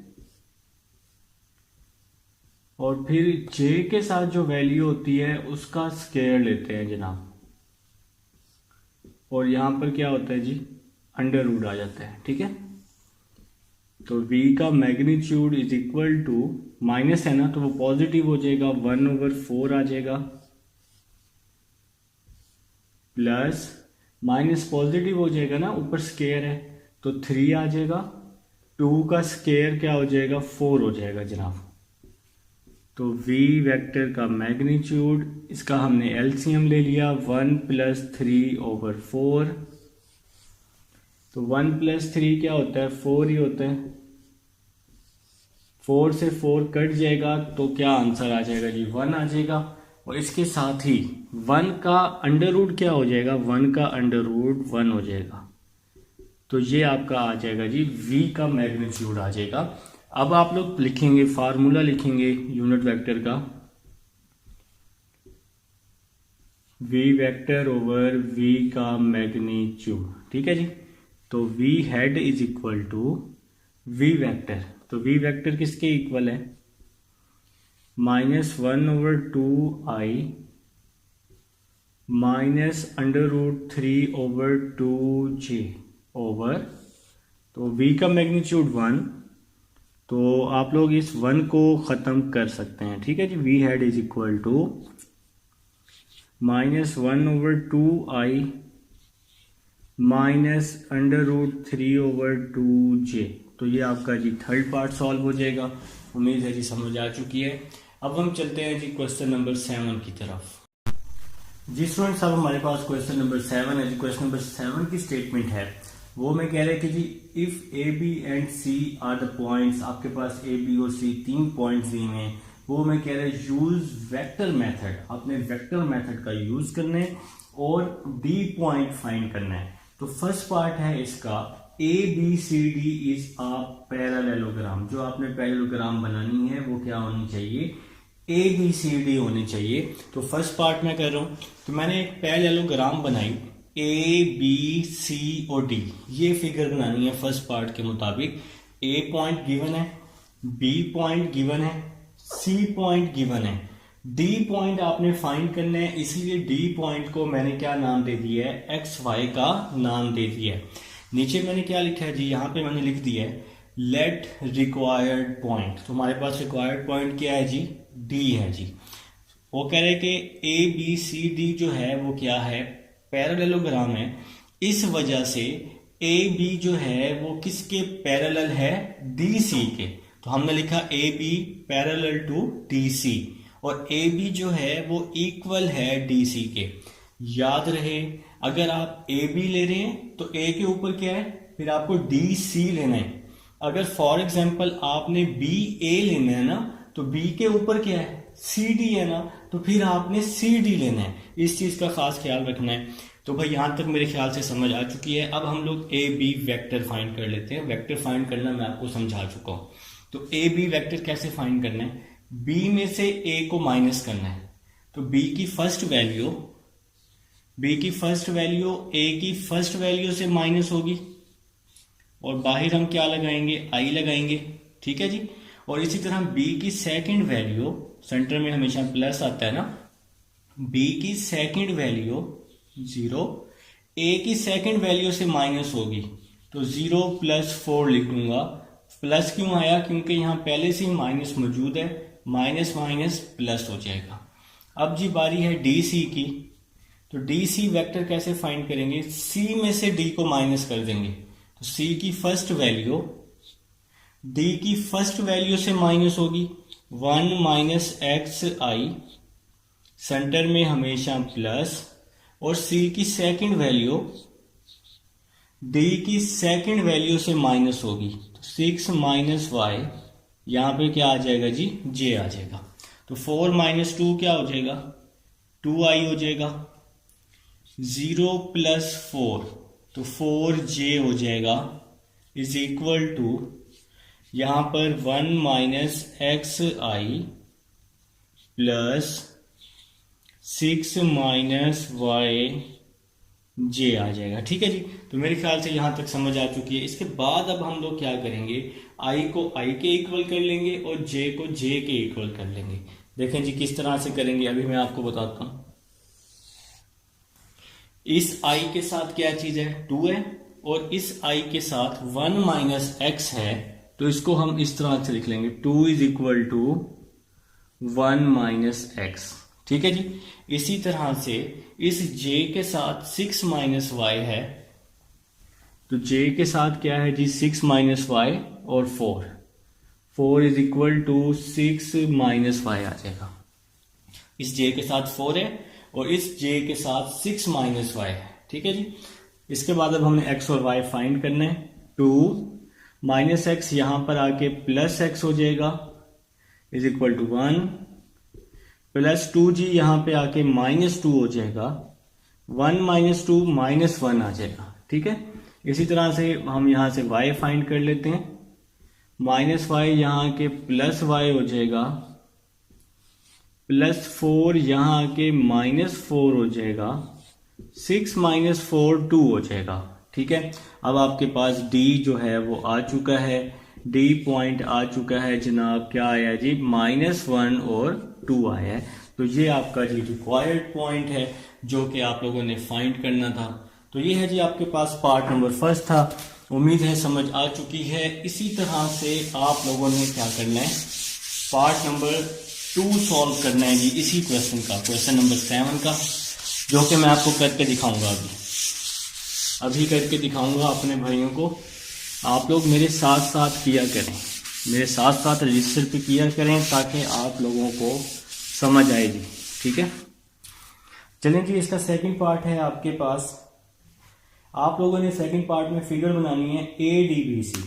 और फिर j के साथ जो वैल्यू होती है उसका स्केयर लेते हैं जनाब। और यहां पर क्या होता है जी, अंडर रूट आ जाता है। ठीक है। तो v का magnitude is equal to, minus है ना तो वो पॉजिटिव हो जाएगा, 1/4 आ जाएगा, प्लस माइनस पॉजिटिव हो जाएगा ना, ऊपर स्केयर है तो 3 आ जाएगा। 2 का स्केयर क्या हो जाएगा, 4 हो जाएगा जनाब। तो v वेक्टर का मैग्नीट्यूड, इसका हमने एलसीएम ले लिया, 1 + 3/4। तो 1 + 3 क्या होता है, 4 ही होता है। 4 से 4 कट जाएगा तो क्या आंसर आ जाएगा जी, 1 आ जाएगा। और इसके साथ ही 1 का अंडर रूट क्या हो जाएगा, 1 का अंडर रूट 1 हो जाएगा। तो ये आपका आ जाएगा जी v का मैग्नीट्यूड आ जाएगा। अब आप लोग लिखेंगे, फार्मूला लिखेंगे यूनिट वेक्टर का, v वेक्टर ओवर v का मैग्नीट्यूड। ठीक है जी। तो v hat is equal to v vector. तो v वेक्टर किसके इक्वल है, -1/2i -√3/2j ओवर, तो v का मैग्नीट्यूड 1। तो आप लोग इस 1 को ख़त्म कर सकते हैं। ठीक है जी। v hat is equal to -1/2i -√3/2j। तो ये आपका जी थर्ड पार्ट सॉल्व हो जाएगा। उम्मीद है जी समझ आ चुकी है। अब हम चलते हैं जी क्वेश्चन नंबर 7 की तरफ। जी स्टूडेंट्स, अब हमारे पास क्वेश्चन नंबर 7 है जी। क्वेश्चन नंबर 7 की स्टेटमेंट है वो मैं कह रहा है कि जी if A B and C are the points, आपके पास ए बी और सी 3 पॉइंट्स दिए हैं, वो मैं कह रहा है यूज वेक्टर मेथड, आपने वेक्टर मेथड का यूज करना है और डी पॉइंट फाइंड करना है। तो फर्स्ट पार्ट है इसका A B C D is a parallelogram. जो आपने पैरेललोग्राम बनानी है वो क्या होनी चाहिए, ए बी सी डी होनी चाहिए। तो फर्स्ट पार्ट मैं कर रहा हूं, तो मैंने एक पैरेललोग्राम बनाई ए बी सी और डी, ये फिगर बनानी है फर्स्ट पार्ट के मुताबिक। ए पॉइंट गिवन है, बी पॉइंट गिवन है, सी पॉइंट गिवन है, डी पॉइंट आपने फाइंड करना है। इसीलिए डी पॉइंट को मैंने क्या नाम दे दिया है, एक्स वाई का नाम दे दिया है। नीचे मैंने क्या लिखा है जी, यहां पे मैंने लिख दिया है लेट रिक्वायर्ड पॉइंट। तो हमारे पास रिक्वायर्ड पॉइंट क्या है जी, डी है जी। वो कह रहे हैं कि ए बी सी डी जो है वो क्या है, पैरेललोग्राम है। इस वजह से ए बी जो है वो किसके पैरेलल है, डी सी के। तो हमने लिखा A B parallel to D C, और ए बी जो है वो इक्वल है डी सी के। याद रहे अगर आप ए बी ले रहे हैं तो ए के ऊपर क्या है, फिर आपको डी सी लेना है। अगर फॉर एग्जांपल आपने बी ए लेना है ना, तो बी के ऊपर क्या है, सी डी है ना, तो फिर आपने सी डी लेना है। इस चीज का खास ख्याल रखना है। तो भाई यहां तक मेरे ख्याल से समझ आ चुकी है। अब हम लोग ए बी वेक्टर फाइंड कर लेते हैं। वेक्टर फाइंड करना मैं आपको समझा चुका हूं। तो ए बी वेक्टर कैसे फाइंड करना है, बी में से ए को माइनस करना है। तो बी की फर्स्ट वैल्यू ए की फर्स्ट वैल्यू से माइनस होगी, और बाहर हम क्या लगाएंगे, आई लगाएंगे, ठीक है जी। और इसी तरह बी की सेकंड वैल्यू, सेंटर में हमेशा प्लस आता है ना, बी की सेकंड वैल्यू 0, ए की सेकंड वैल्यू से माइनस होगी, तो 0 + 4 लिख दूंगा। प्लस क्यों आया, क्योंकि यहां पहले से ही माइनस मौजूद है, माइनस माइनस प्लस हो जाएगा। अब जी बारी है डी सी की। तो डी सी वेक्टर कैसे फाइंड करेंगे, सी में से डी को माइनस कर देंगे। तो सी की फर्स्ट वैल्यू डी की फर्स्ट वैल्यू से माइनस होगी, 1 - xi, सेंटर में हमेशा प्लस, और सी की सेकंड वैल्यू डी की सेकंड वैल्यू से माइनस होगी, तो 6 - y, यहां पे क्या आ जाएगा जी, j आ जाएगा। तो 4 - 2 क्या हो जाएगा, 2i हो जाएगा। 0 + 4, तो 4j हो जाएगा, इज इक्वल टू यहां पर 1 - xi प्लस 6 - yj आ जाएगा। ठीक है जी। तो मेरे ख्याल से यहां तक समझ आ चुकी है। इसके बाद अब हम लोग क्या करेंगे, i को i के इक्वल कर लेंगे और j को j के इक्वल कर लेंगे। देखें जी किस तरह से करेंगे, अभी मैं आपको बताता हूं। इस i के साथ क्या चीज है, 2 है, और इस i के साथ 1 - x है, तो इसको हम इस तरह से लिख लेंगे, 2 = 1 - x। ठीक है जी। इसी तरह से इस j के साथ 6 - y है, तो j के साथ क्या है जी, 6 - y और 4 = 6 - y आ जाएगा। इस j के साथ 4 है और इस j के साथ 6 - y है। ठीक है जी। इसके बाद अब हमने x और y फाइंड करना है। 2 - x यहां पर आके प्लस x हो जाएगा, is equal to 1, plus 2g यहां पे आके -2 हो जाएगा, 1 - 2 -1 आ जाएगा। ठीक है। इसी तरह से हम यहां से y फाइंड कर लेते हैं। -y यहां के प्लस y हो जाएगा, +4 यहां के -4 हो जाएगा, 6 - 4 2 हो जाएगा। ठीक है। अब आपके पास d जो है वो आ चुका है, d पॉइंट आ चुका है जनाब। क्या आया जी, -1 और 2 आया है। तो ये आपका जी रिक्वायर्ड पॉइंट है जो कि आप लोगों ने फाइंड करना था। तो ये है जी आपके पास पार्ट नंबर 1 था। उम्मीद है समझ आ चुकी है। इसी तरह से आप लोगों ने क्या करना है, पार्ट नंबर 2 सॉल्व करना है जी, इसी क्वेश्चन का, क्वेश्चन नंबर 7 का, जो कि मैं आपको करके दिखाऊंगा। अभी करके दिखाऊंगा अपने भाइयों को। आप लोग मेरे साथ साथ किया करें, मेरे साथ साथ रजिस्टर पे किया करें, ताकि आप लोगों को समझ आए जी। ठीक है। चलें जी, इसका सेकंड पार्ट है आपके पास आप लोगों ने सेकंड पार्ट में फिगर बनानी है ADBC।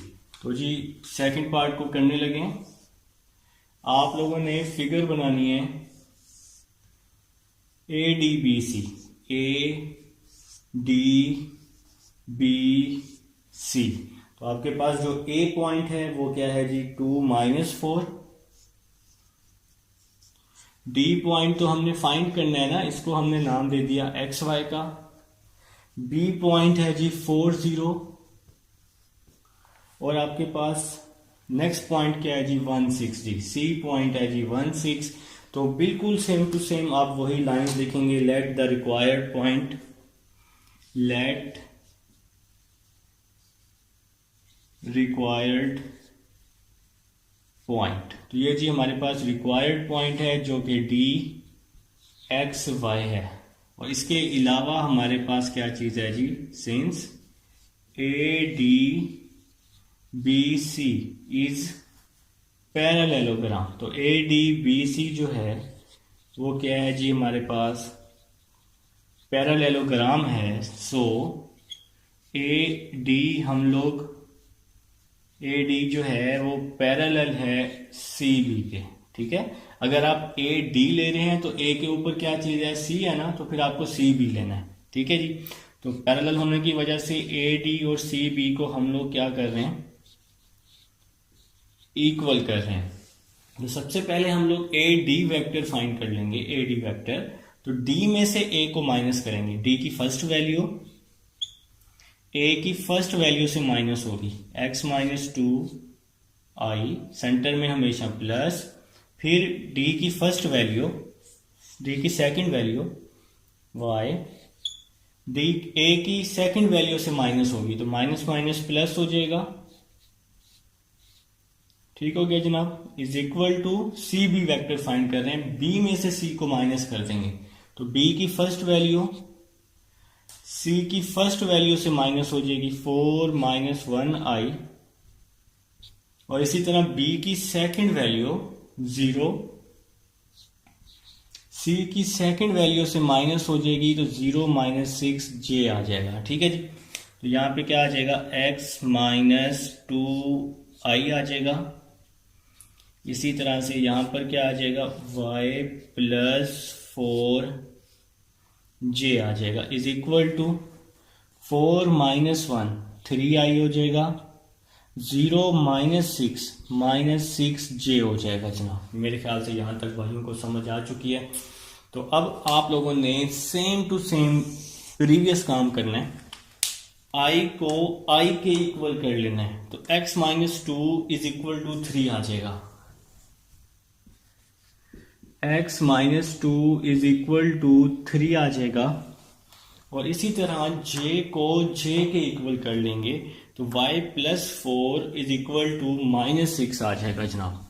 तो जी सेकंड पार्ट को करने लगे। आप लोगों ने फिगर बनानी है ADBC, ADBC। तो आपके पास जो A पॉइंट है वो क्या है जी 2-4। D पॉइंट तो हमने फाइंड करना है ना, इसको हमने नाम दे दिया XY का। B पॉइंट है जी 4-0 और आपके पास नेक्स्ट पॉइंट क्या है जी 160। C पॉइंट है जी 16। तो बिल्कुल सेम टू सेम आप वही लाइंस लिखेंगे। Let the required point, late required point. तो ये जी हमारे पास रिक्वायर्ड पॉइंट है जो कि DXY है। और इसके अलावा हमारे पास क्या चीज है जी, सिंस ADBC इज पैरेललोग्राम। तो ADBC जो है वो क्या है जी हमारे पास पैरेललोग्राम है। सो AD हम लोग AD जो है वो पैरेलल है CB के। ठीक है, अगर आप AD ले रहे हैं तो A के ऊपर क्या चीज है C है ना, तो फिर आपको CB लेना है। ठीक है जी, तो पैरेलल होने की वजह से AD और CB को हम लोग क्या कर रहे हैं, इक्वल कर रहे हैं। तो सबसे पहले हम लोग AD वेक्टर फाइंड कर लेंगे। AD वेक्टर, तो D में से A को माइनस करेंगे। D की फर्स्ट वैल्यू A की फर्स्ट वैल्यू से माइनस होगी, x - 2i, सेंटर में हमेशा प्लस। फिर D की फर्स्ट वैल्यू, D की सेकंड वैल्यू y, A की सेकंड वैल्यू से माइनस होगी तो माइनस माइनस प्लस हो जाएगा। ठीक हो गया जनाब, is equal to CB vector find कर रहे हैं। B में से C को माइनस कर देंगे तो B की फर्स्ट वैल्यू C की फर्स्ट वैल्यू से माइनस हो जाएगी 4 - 1i। और इसी तरह B की सेकंड वैल्यू 0, C की सेकंड वैल्यू से माइनस हो जाएगी तो 0 - 6j आ जाएगा। ठीक है जी, तो यहाँ पे क्या आ जाएगा, x - 2i आ जाएगा। इसी तरह से यहां पर क्या आ जाएगा, y + 4j आ जाएगा, इज इक्वल टू 4 - 1 3i हो जाएगा, 0 - 6j हो जाएगा। जनाब मेरे ख्याल से यहां तक भाइयों को समझ आ चुकी है। तो अब आप लोगों ने सेम टू सेम प्रीवियस काम करना है। i को i के इक्वल कर लेना है, तो x - 2 इज इक्वल टू 3 आ जाएगा। x - 2 इज इक्वल टू 3 आ जाएगा। और इसी तरह j को j के इक्वल कर लेंगे तो y + 4 इज इक्वल टू -6 आ जाएगा जनाब।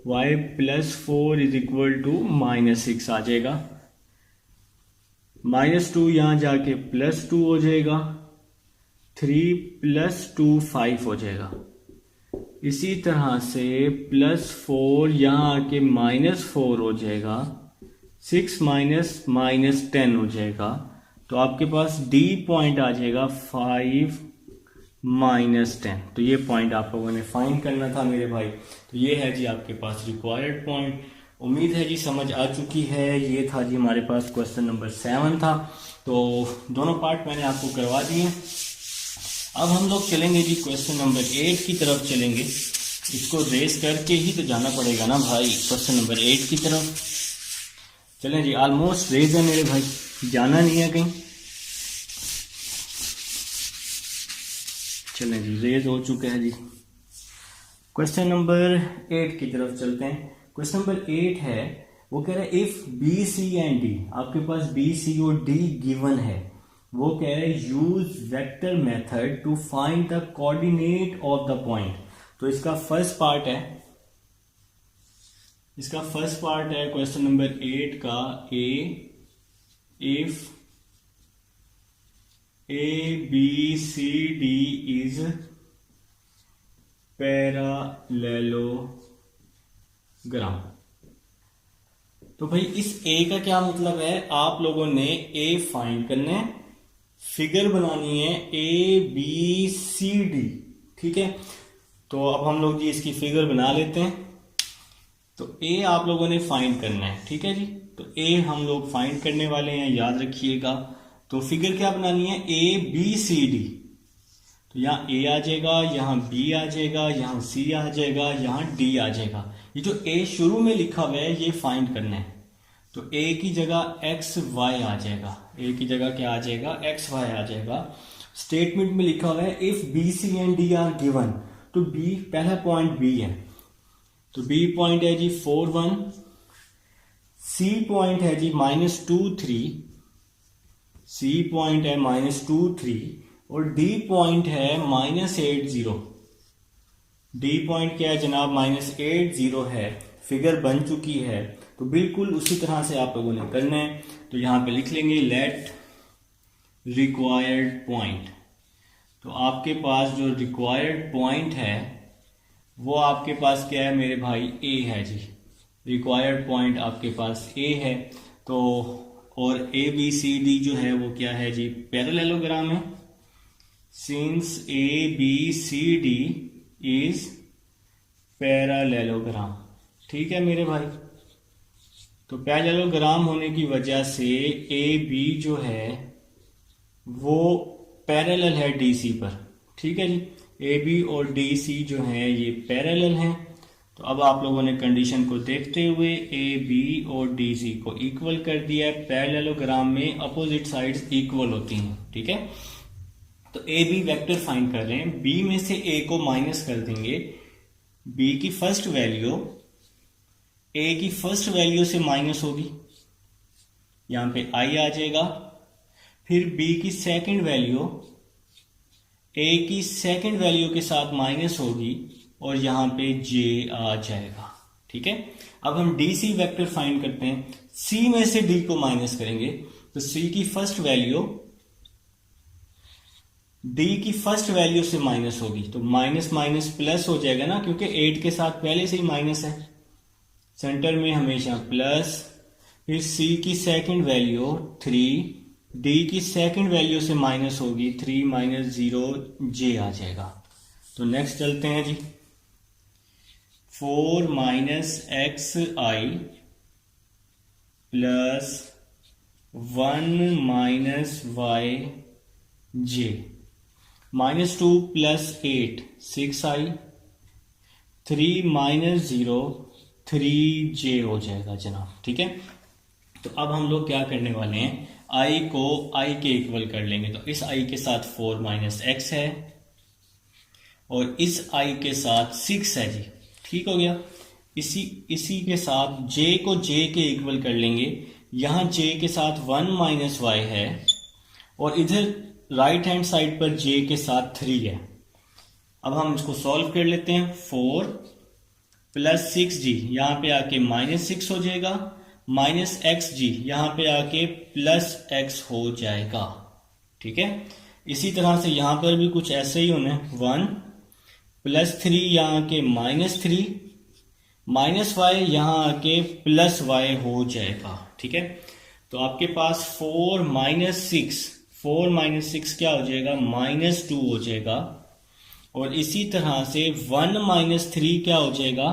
y + 4 इज इक्वल टू -6 आ जाएगा। -2 यहां जाके +2 हो जाएगा, 3 + 2 5 हो जाएगा। इसी तरह से +4 यहां आके -4 हो जाएगा, 6 - -10 हो जाएगा। तो आपके पास D पॉइंट आ जाएगा 5 - 10। तो ये पॉइंट आप लोगों ने फाइंड करना था मेरे भाई। तो ये है जी आपके पास रिक्वायर्ड पॉइंट। उम्मीद है जी समझ आ चुकी है। ये था जी हमारे पास क्वेश्चन नंबर 7 था। तो दोनों पार्ट मैंने आपको करवा दिए। अब हम लोग चलेंगे जी क्वेश्चन नंबर 8 की तरफ चलेंगे। इसको रेस करके ही तो जाना पड़ेगा ना भाई क्वेश्चन नंबर 8 की तरफ। चलें जी, ऑलमोस्ट रेस है मेरे भाई, जाना नहीं है कहीं। चलें जी, रेस हो चुका है जी। क्वेश्चन नंबर 8 की तरफ चलते हैं। क्वेश्चन नंबर 8 है, वो कह रहा है if B C and D, आपके पास बी सी और डी गिवन है। वो कह रहे हैं use vector method to find the coordinate of the point. तो इसका फर्स्ट पार्ट है क्वेश्चन नंबर 8 का, if A B C D is parallelogram. तो भाई इस ए का क्या मतलब है, आप लोगों ने ए फाइंड करना है, फिगर बनानी है ABCD, ठीक है। तो अब हम लोग जी इसकी फिगर बना लेते हैं। तो ए आप लोगों ने फाइंड करना है, ठीक है जी। तो ए हम लोग फाइंड करने वाले हैं, याद रखिएगा। तो फिगर क्या बनानी है, ABCD। तो यहाँ ए आ जाएगा, यहाँ बी आ जाएगा, यहाँ सी आ जाएगा, यहाँ डी आ जाएगा। ये जो ए शुरू में लिखा हुआ है ये फाइंड करना है। तो ए की जगह XY आ जाएगा, ए की जगह क्या आ जाएगा, XY आ जाएगा। स्टेटमेंट में लिखा हुआ है if B C and D are given, तो बी पहला पॉइंट बी है, तो बी पॉइंट है जी 4 1, सी पॉइंट है जी -2 3, सी पॉइंट है -2 3, और डी पॉइंट है -8 0। डी पॉइंट क्या है जनाब, -8 0 है। फिगर बन चुकी है, तो बिल्कुल उसी तरह से आप लोगों ने करना है। तो यहां पे लिख लेंगे लेट रिक्वायर्ड पॉइंट। तो आपके पास जो रिक्वायर्ड पॉइंट है वो आपके पास क्या है मेरे भाई, ए है जी। रिक्वायर्ड पॉइंट आपके पास ए है। तो और ABCD जो है वो क्या है जी, पैरेललोग्राम है। सिंस ABCD इज पैरेललोग्राम, ठीक है मेरे भाई। तो पैरेललोग्राम होने की वजह से AB जो है वो पैरेलल है DC पर, ठीक है जी। AB और DC जो है ये पैरेलल हैं। तो अब आप लोगों ने कंडीशन को देखते हुए AB और DC को इक्वल कर दिया है। पैरेललोग्राम में अपोजिट साइड्स इक्वल होती हैं, ठीक है। तो AB वेक्टर फाइंड कर रहे हैं, B में से A को माइनस कर देंगे। B की फर्स्ट वैल्यू A की फर्स्ट वैल्यू से माइनस होगी, यहां पे I आ जाएगा। फिर B की सेकंड वैल्यू A की सेकंड वैल्यू के साथ माइनस होगी और यहां पे J आ जाएगा, ठीक है। अब हम DC वेक्टर फाइंड करते हैं। C में से D को माइनस करेंगे, तो C की फर्स्ट वैल्यू D की फर्स्ट वैल्यू से माइनस होगी, तो माइनस माइनस प्लस हो जाएगा ना, क्योंकि 8 के साथ पहले से ही माइनस है, सेंटर में हमेशा प्लस। फिर C की सेकंड वैल्यू 3, D की सेकंड वैल्यू से माइनस होगी, 3 - 0 J आ जाएगा। तो नेक्स्ट चलते हैं जी। 4 - XI plus 1 - YJ, -2 + 8 6I, 3 - 0 3J हो जाएगा जनाब, ठीक है। तो अब हम लोग क्या करने वाले हैं, I को I के इक्वल कर लेंगे। तो इस I के साथ 4 - X है और इस I के साथ 6 है जी, ठीक हो गया। इसी के साथ J को J के इक्वल कर लेंगे। यहां J के साथ 1 - Y है और इधर राइट हैंड साइड पर J के साथ 3 है। अब हम इसको सॉल्व कर लेते हैं। 4 + 6G यहां पे आके -6 हो जाएगा, -XG यहां पे आके +X हो जाएगा, ठीक है। इसी तरह से यहां पर भी कुछ ऐसे ही होना है। 1 + 3 यहां के -3, -Y यहां आके +Y हो जाएगा, ठीक है। तो आपके पास 4 - 6 क्या हो जाएगा, -2 हो जाएगा। और इसी तरह से 1 - 3 क्या हो जाएगा,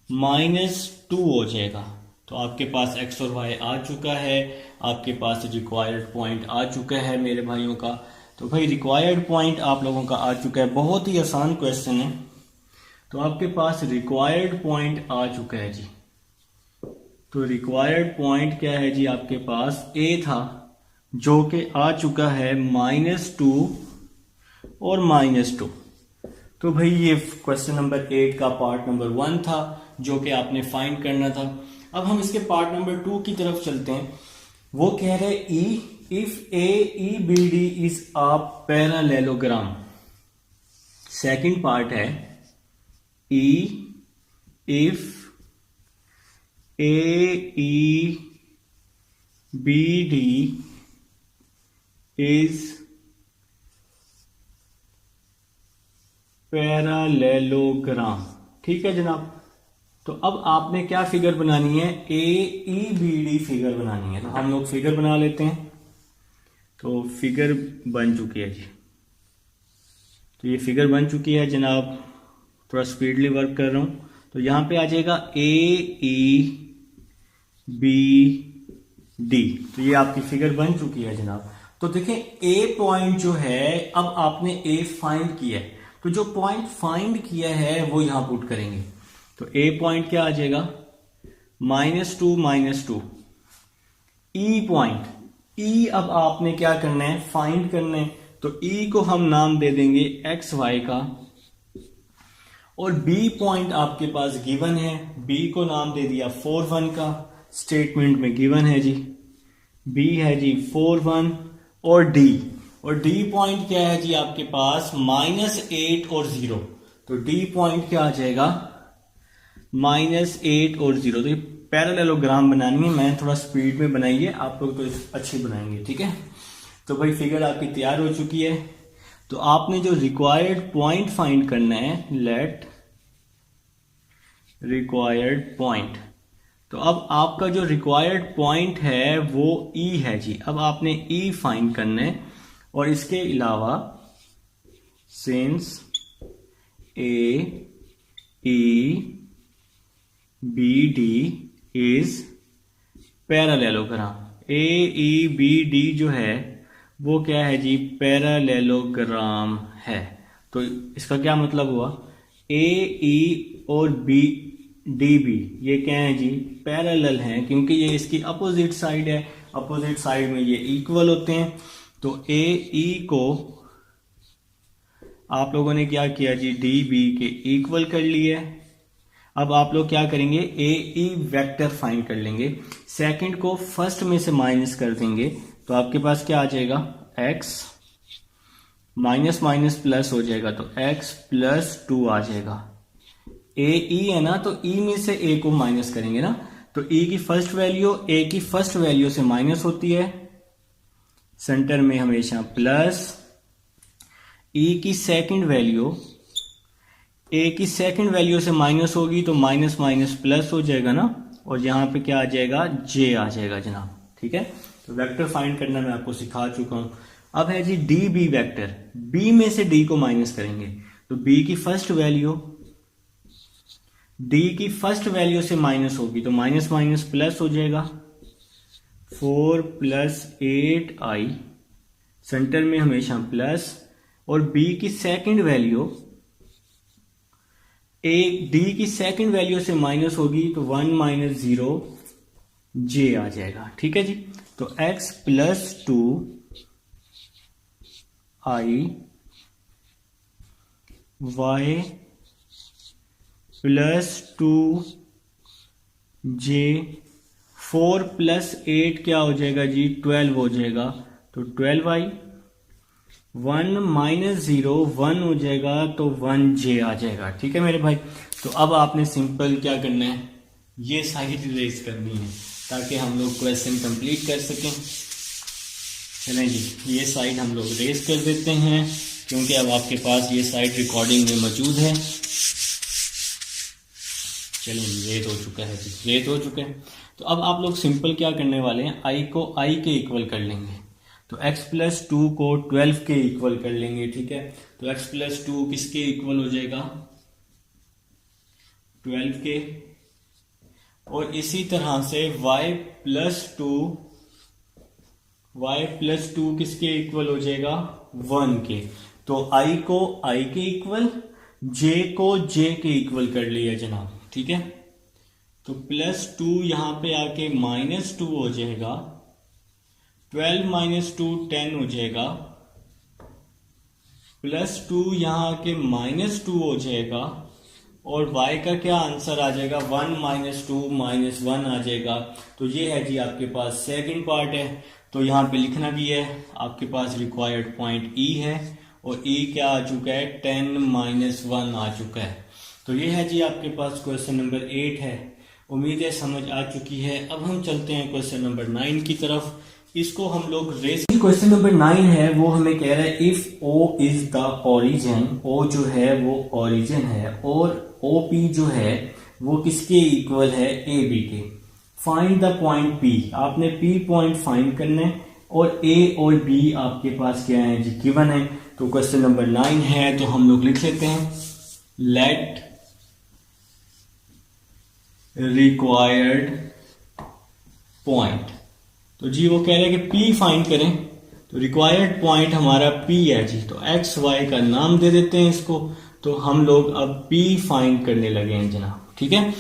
-2 हो जाएगा। तो आपके पास X और Y आ चुका है, आपके पास रिक्वायर्ड पॉइंट आ चुका है मेरे भाइयों का। तो भाई रिक्वायर्ड पॉइंट आप लोगों का आ चुका है, बहुत ही आसान क्वेश्चन है। तो आपके पास रिक्वायर्ड पॉइंट आ चुका है जी। तो रिक्वायर्ड पॉइंट क्या है जी, आपके पास A था जो कि आ चुका है -2 और -2। तो भाई ये क्वेश्चन नंबर 8 का पार्ट नंबर 1 था जो कि आपने फाइंड करना था। अब हम इसके पार्ट नंबर 2 की तरफ चलते हैं। वो कह रहे if AEBD is a parallelogram. Second part है इफ AEBD इज पैरेललोग्राम, ठीक है जनाब। तो अब आपने क्या फिगर बनानी है, AEBD फिगर बनानी है। तो हम लोग फिगर बना लेते हैं। तो तो फिगर बन चुकी है जी। तो ये फिगर बन चुकी है जनाब, थोड़ा स्पीडली वर्क कर रहा हूँ। तो यहाँ पे आ जाएगा AEBD। तो ये आपकी फिगर बन चुकी है जनाब। तो देखें ए पॉइंट जो है, अब आपने ए फाइंड किया है, तो जो पॉइंट फाइंड किया है वो यहां पुट करेंगे। तो ए पॉइंट क्या आ जाएगा, -2 ई पॉइंट। ई अब आपने क्या करना है, फाइंड करना है। तो ई को हम नाम दे देंगे XY का, और बी पॉइंट आपके पास गिवन है, बी को नाम दे दिया 4 1 का, स्टेटमेंट में गिवन है जी, बी है जी 4 1, और डी पॉइंट क्या है जी आपके पास -8 और 0। तो डी पॉइंट क्या आ जाएगा, -8 और 0। तो ये पैरेललोग्राम बनानी है, मैं थोड़ा स्पीड में बनाइए, आप लोग तो अच्छी बनाएंगे, ठीक है। तो भाई फिगर आपकी तैयार हो चुकी है। तो आपने जो रिक्वायर्ड पॉइंट फाइंड करना है, लेट रिक्वायर्ड पॉइंट। तो अब आपका जो रिक्वायर्ड पॉइंट है वो E है जी। अब आपने E फाइंड करना है, और इसके अलावा since AEBD is parallelogram, AEBD जो है वो क्या है जी, पैरेललोग्राम है। तो इसका क्या मतलब हुआ, AE और DB ये क्या है जी, पैरेलल हैं, क्योंकि ये इसकी अपोजिट साइड है, अपोजिट साइड में ये इक्वल होते हैं। तो AE को आप लोगों ने क्या किया जी, DB के इक्वल कर लिया। अब आप लोग क्या करेंगे, AE वेक्टर फाइंड कर लेंगे, सेकंड को फर्स्ट में से माइनस कर देंगे। तो आपके पास क्या आ जाएगा, x माइनस माइनस प्लस हो जाएगा, तो x +2 आ जाएगा। AE है ना, तो E में से A को माइनस करेंगे ना, तो E की फर्स्ट वैल्यू A की फर्स्ट वैल्यू से माइनस होती है, सेंटर में हमेशा प्लस। E की सेकंड वैल्यू A की सेकंड वैल्यू से माइनस होगी, तो माइनस माइनस प्लस हो जाएगा ना, और यहां पे क्या आ जाएगा, J आ जाएगा जनाब, ठीक है। तो वेक्टर फाइंड करना मैं आपको सिखा चुका हूं। अब है जी DB वेक्टर, B में से D को माइनस करेंगे, तो B की फर्स्ट वैल्यू D की फर्स्ट वैल्यू से माइनस होगी, तो माइनस माइनस प्लस हो जाएगा, 4 + 8i, सेंटर में हमेशा प्लस। और B की सेकंड वैल्यू D की सेकंड वैल्यू से माइनस होगी, तो 1 - 0 J आ जाएगा, ठीक है जी। तो x + 2i y +2j, 4 + 8 क्या हो जाएगा जी, 12 हो जाएगा, तो 12i, 1 - 0 1 हो जाएगा, तो 1j आ जाएगा, ठीक है मेरे भाई। तो अब आपने सिंपल क्या करना है, ये साइड रेस करनी है, ताकि हम लोग क्वेश्चन कंप्लीट कर सकें। चलें जी, ये साइड हम लोग रेस कर देते हैं, क्योंकि अब आपके पास ये साइड रिकॉर्डिंग में मौजूद है। चलिए रेट हो चुका है जी, रेट हो चुका है। तो अब आप लोग सिंपल क्या करने वाले हैं, I को I के इक्वल कर लेंगे। तो x + 2 को 12 के इक्वल कर लेंगे, ठीक है। तो x + 2 किसके इक्वल हो जाएगा, 12 के। और इसी तरह से y + 2 किसके इक्वल हो जाएगा, 1 के। तो I को I के इक्वल, J को J के इक्वल कर लिया जनाब, ठीक है। तो +2 यहां पे आके -2 हो जाएगा, 12 - 2 10 हो जाएगा, +2 यहां आके -2 हो जाएगा, और y का क्या आंसर आ जाएगा, 1 - 2 -1 आ जाएगा। तो ये है जी आपके पास सेकंड पार्ट है। तो यहाँ पे लिखना भी है, आपके पास रिक्वायर्ड पॉइंट E है, और E क्या आ चुका है, 10 - 1 आ चुका है। तो ये है जी आपके पास क्वेश्चन नंबर 8 है। उम्मीद है समझ आ चुकी है। अब हम चलते हैं क्वेश्चन नंबर 9 की तरफ। इसको हम लोग रेस, क्वेश्चन नंबर 9 है, वो हमें कह रहा है if O is the origin, O जो है वो ओरिजिन है, और OP जो है वो किसके इक्वल है, AB के। फाइंड द पॉइंट P, आपने P पॉइंट फाइंड करना है। और ए और बी आपके पास क्या है जी, गिवन है। तो क्वेश्चन नंबर 9 है, तो हम लोग लिख लेते हैं लेट रिक्वायर्ड पॉइंट। तो जी वो कह रहे हैं कि पी फाइंड करें, तो रिक्वायर्ड पॉइंट हमारा पी है जी, तो एक्स वाई का नाम दे देते हैं इसको। तो हम लोग अब पी फाइंड करने लगे हैं जनाब, ठीक है।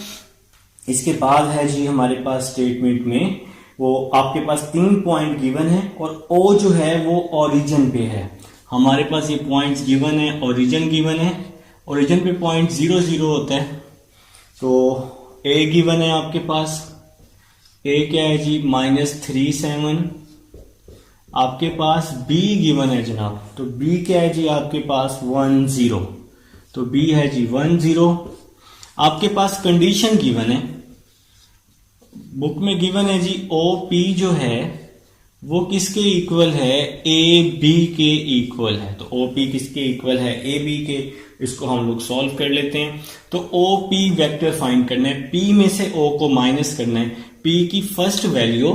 इसके बाद है जी हमारे पास स्टेटमेंट में वो आपके पास 3 पॉइंट गिवन है और ओ जो है वो ओरिजिन पे है। हमारे पास ये पॉइंट्स गिवन है, ओरिजिन गिवन है, ओरिजिन पे पॉइंट 0 0 होता है। तो ए गिवन है आपके पास, ए क्या है जी -37। आपके पास बी गिवन है जनाब, तो बी क्या है जी आपके पास 1 0, तो बी है जी 1 0। आपके पास कंडीशन गिवन है, बुक में गिवन है जी ओ पी जो है वो किसके इक्वल है, ए बी के इक्वल है। तो ओ पी किसके इक्वल है, ए बी के। इसको हम लोग सॉल्व कर लेते हैं। तो ओ पी वेक्टर फाइंड करना है, पी में से ओ को माइनस करना है। पी की फर्स्ट वैल्यू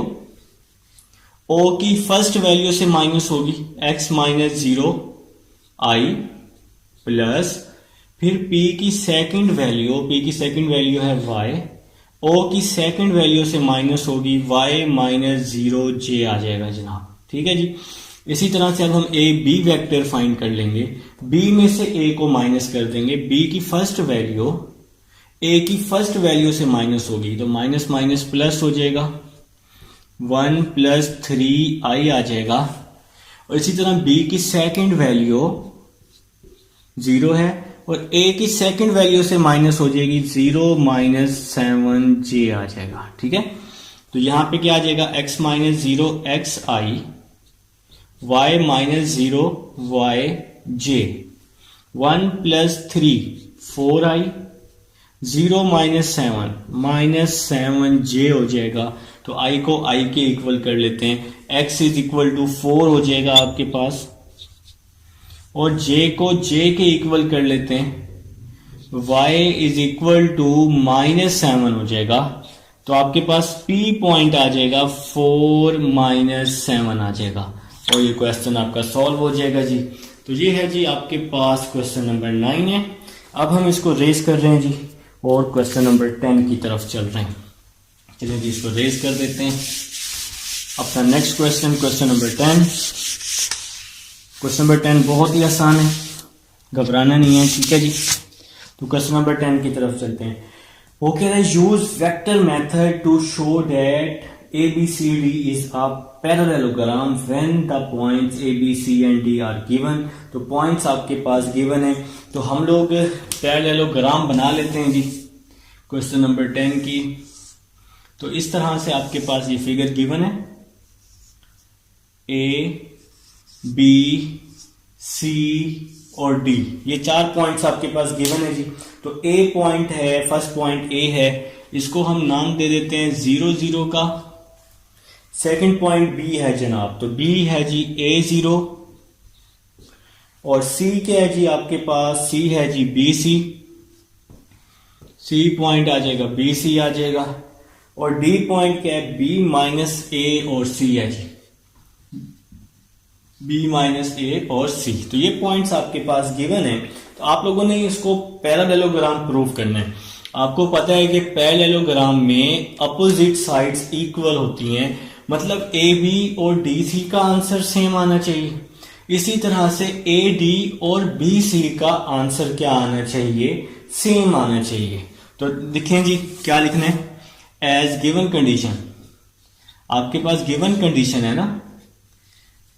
ओ की फर्स्ट वैल्यू से माइनस होगी, x माइनस 0 आई प्लस फिर p की सेकंड वैल्यू, p की सेकंड वैल्यू है y, o की सेकंड वैल्यू से माइनस होगी y माइनस 0 j आ जाएगा जनाब, ठीक है जी। इसी तरह से अब हम a b वेक्टर फाइंड कर लेंगे, b में से a को माइनस कर देंगे, b की फर्स्ट वैल्यू a की फर्स्ट वैल्यू से माइनस होगी, तो माइनस माइनस प्लस हो जाएगा, 1 प्लस 3 आई आ जाएगा। और इसी तरह b की सेकंड वैल्यू 0 है और a की सेकंड वैल्यू से माइनस हो जाएगी, 0 माइनस 7 j आ जाएगा, ठीक है। तो यहां पे क्या आ जाएगा, x माइनस 0 x आई, y minus 0 y j, 1 plus 3 4 आई, 0 माइनस 7 j हो जाएगा। तो i को i के इक्वल कर लेते हैं, x इज इक्वल टू 4 हो जाएगा आपके पास, और j को j के इक्वल कर लेते हैं, y इज इक्वल टू -7 हो जाएगा। तो आपके पास p पॉइंट आ जाएगा 4 -7 आ जाएगा और ये क्वेश्चन आपका सॉल्व हो जाएगा जी। तो ये है जी आपके पास क्वेश्चन नंबर 9 है। अब हम इसको रेस कर रहे हैं जी और क्वेश्चन नंबर 10 की तरफ चल रहे हैं। चलिए जी इसको रेस कर देते हैं। अपना next question, question number 10। Question number 10 बहुत ही आसान है, घबराना नहीं है, ठीक है जी। तो क्वेश्चन नंबर 10 की तरफ चलते हैं। वो कह रहा है use vector method to show that ABCD is a parallelogram when the points A, B, C and D are given। तो पॉइंट्स आपके पास गिवन है, तो हम लोग पैरेललोग्राम बना लेते हैं जी क्वेश्चन नंबर 10 की। तो इस तरह से आपके पास ये फिगर गिवन है, A, B, C और D, ये 4 पॉइंट्स आपके पास गिवन है जी। तो A पॉइंट है, फर्स्ट पॉइंट A है, इसको हम नाम दे देते हैं 0 0 का। सेकंड पॉइंट B है जनाब, तो B है जी A0 और C क्या है जी आपके पास, C है जी BC, C पॉइंट आ जाएगा BC आ जाएगा। और D पॉइंट क्या है, B माइनस A और C है जी, B माइनस A और C। तो ये पॉइंट्स आपके पास गिवन है। तो आप लोगों ने इसको पैरेललोग्राम प्रूव करना है। आपको पता है कि पैरेललोग्राम में अपोजिट साइड्स इक्वल होती हैं, मतलब AB और DC का आंसर सेम आना चाहिए। इसी तरह से AD और BC का आंसर क्या आना चाहिए, सेम आना चाहिए। तो लिखें जी, क्या लिखना है, एज गिवन कंडीशन। आपके पास गिवन कंडीशन है ना,